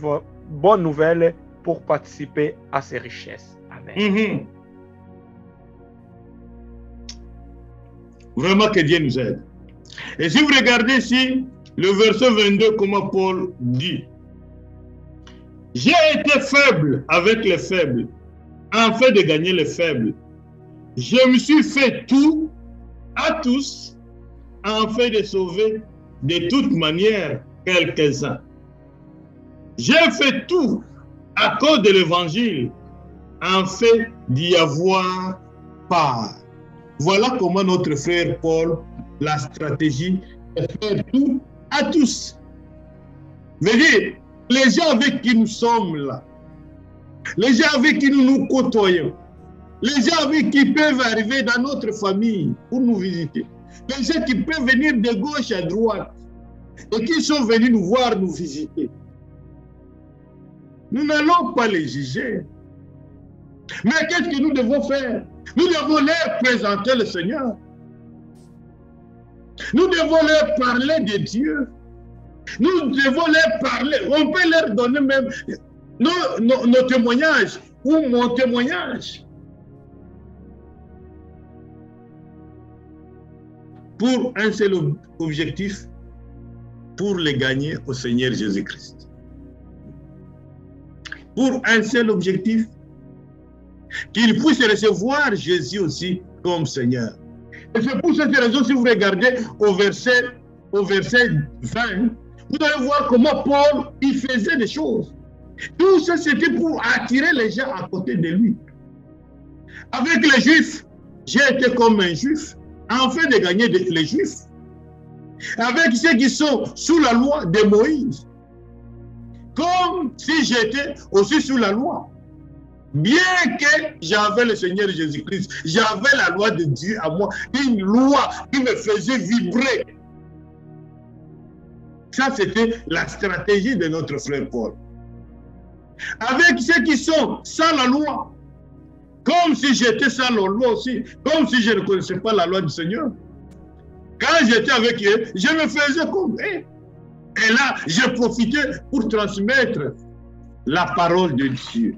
nouvelle pour participer à ces richesses. Amen. Vraiment que Dieu nous aide. Et si vous regardez ici, le verset 22, comment Paul dit. J'ai été faible avec les faibles, afin de gagner les faibles. Je me suis fait tout à tous, afin de sauver de toute manière quelques-uns. J'ai fait tout à cause de l'évangile, afin d'y avoir part. Voilà comment notre frère Paul, la stratégie est faire tout à tous. Veut dire, les gens avec qui nous sommes là, les gens avec qui nous nous côtoyons, les gens avec qui peuvent arriver dans notre famille pour nous visiter, les gens qui peuvent venir de gauche à droite et qui sont venus nous voir, nous visiter. Nous n'allons pas les juger. Mais qu'est-ce que nous devons faire? Nous devons leur présenter le Seigneur. Nous devons leur parler de Dieu. Nous devons leur parler. On peut leur donner même nos témoignages ou mon témoignage. Pour un seul objectif, pour les gagner au Seigneur Jésus-Christ. Pour un seul objectif, qu'ils puissent recevoir Jésus aussi comme Seigneur. Et c'est pour cette raison, si vous regardez au verset 20, vous allez voir comment Paul, il faisait des choses. Tout ça, c'était pour attirer les gens à côté de lui. Avec les Juifs, j'ai été comme un Juif, afin de gagner les Juifs. Avec ceux qui sont sous la loi de Moïse, comme si j'étais aussi sous la loi. Bien que j'avais le Seigneur Jésus-Christ, j'avais la loi de Dieu à moi, une loi qui me faisait vibrer. Ça, c'était la stratégie de notre frère Paul. Avec ceux qui sont sans la loi, comme si j'étais sans la loi aussi, comme si je ne connaissais pas la loi du Seigneur. Quand j'étais avec eux, je me faisais comme eux. Et là, j'ai profité pour transmettre la parole de Dieu.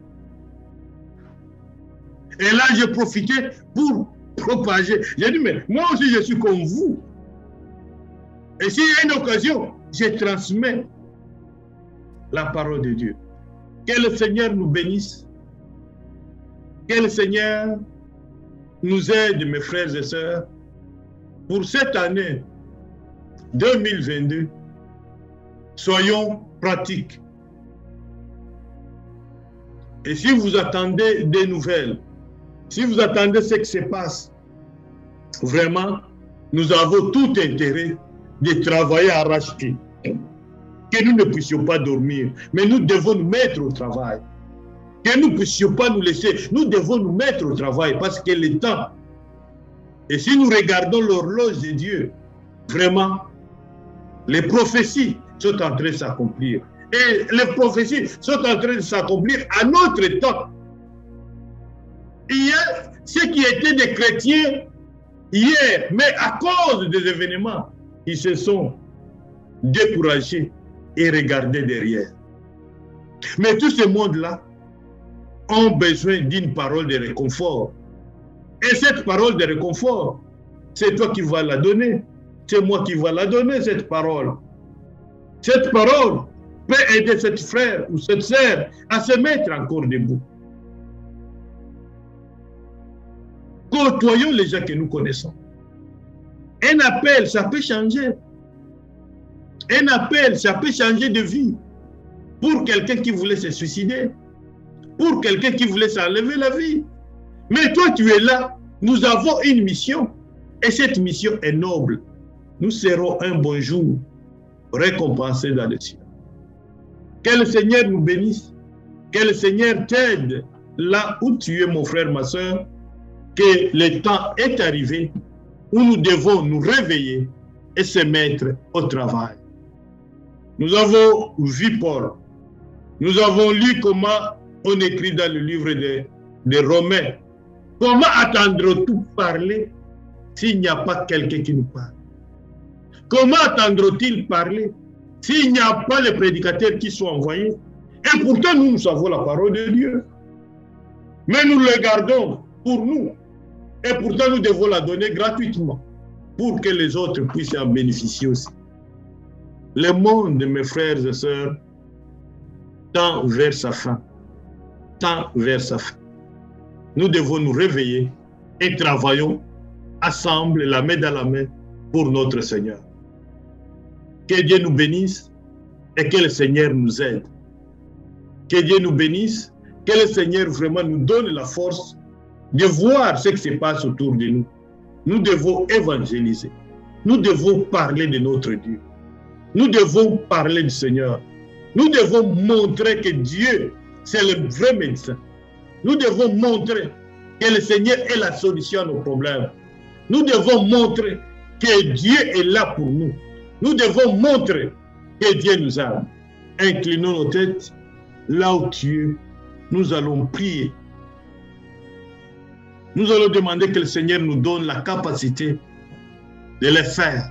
Et là, j'ai profité pour propager. J'ai dit, mais moi aussi, je suis comme vous. Et s'il y a une occasion, je transmets la parole de Dieu. Que le Seigneur nous bénisse. Que le Seigneur nous aide, mes frères et sœurs, pour cette année 2022. Soyons pratiques. Et si vous attendez des nouvelles, si vous attendez ce qui se passe, vraiment, nous avons tout intérêt de travailler à arrache-pied. Que nous ne puissions pas dormir, mais nous devons nous mettre au travail. Que nous ne puissions pas nous laisser, nous devons nous mettre au travail parce que le temps. Et si nous regardons l'horloge de Dieu, vraiment, les prophéties sont en train de s'accomplir. Et les prophéties sont en train de s'accomplir à notre temps. Il y a ceux qui étaient des chrétiens hier, mais à cause des événements, ils se sont découragés et regardés derrière. Mais tout ce monde-là ont besoin d'une parole de réconfort. Et cette parole de réconfort, c'est toi qui vas la donner. C'est moi qui vais la donner, cette parole. Cette parole peut aider cet frère ou cette sœur à se mettre encore debout. Côtoyons les gens que nous connaissons. Un appel, ça peut changer. Un appel, ça peut changer de vie. Pour quelqu'un qui voulait se suicider, pour quelqu'un qui voulait s'enlever la vie. Mais toi, tu es là. Nous avons une mission. Et cette mission est noble. Nous serons un bon jour récompensés dans le ciel. Que le Seigneur nous bénisse. Que le Seigneur t'aide là où tu es, mon frère, ma soeur. Que le temps est arrivé où nous devons nous réveiller et se mettre au travail. Nous avons vu Paul. Nous avons lu comment on écrit dans le livre de Romains. Comment attendre-t-on parler s'il n'y a pas quelqu'un qui nous parle? Comment attendre-t-il parler s'il n'y a pas les prédicateurs qui sont envoyés? Et pourtant, nous savons la parole de Dieu. Mais nous le gardons pour nous. Et pourtant, nous devons la donner gratuitement pour que les autres puissent en bénéficier aussi. Le monde, mes frères et sœurs, tend vers sa fin. Tend vers sa fin. Nous devons nous réveiller et travaillons ensemble, la main dans la main, pour notre Seigneur. Que Dieu nous bénisse et que le Seigneur nous aide. Que Dieu nous bénisse, que le Seigneur vraiment nous donne la force de voir ce qui se passe autour de nous. Nous devons évangéliser. Nous devons parler de notre Dieu. Nous devons parler du Seigneur. Nous devons montrer que Dieu, c'est le vrai médecin. Nous devons montrer que le Seigneur est la solution à nos problèmes. Nous devons montrer que Dieu est là pour nous. Nous devons montrer que Dieu nous aime. Inclinons nos têtes là où tu es. Nous allons prier. Nous allons demander que le Seigneur nous donne la capacité de le faire.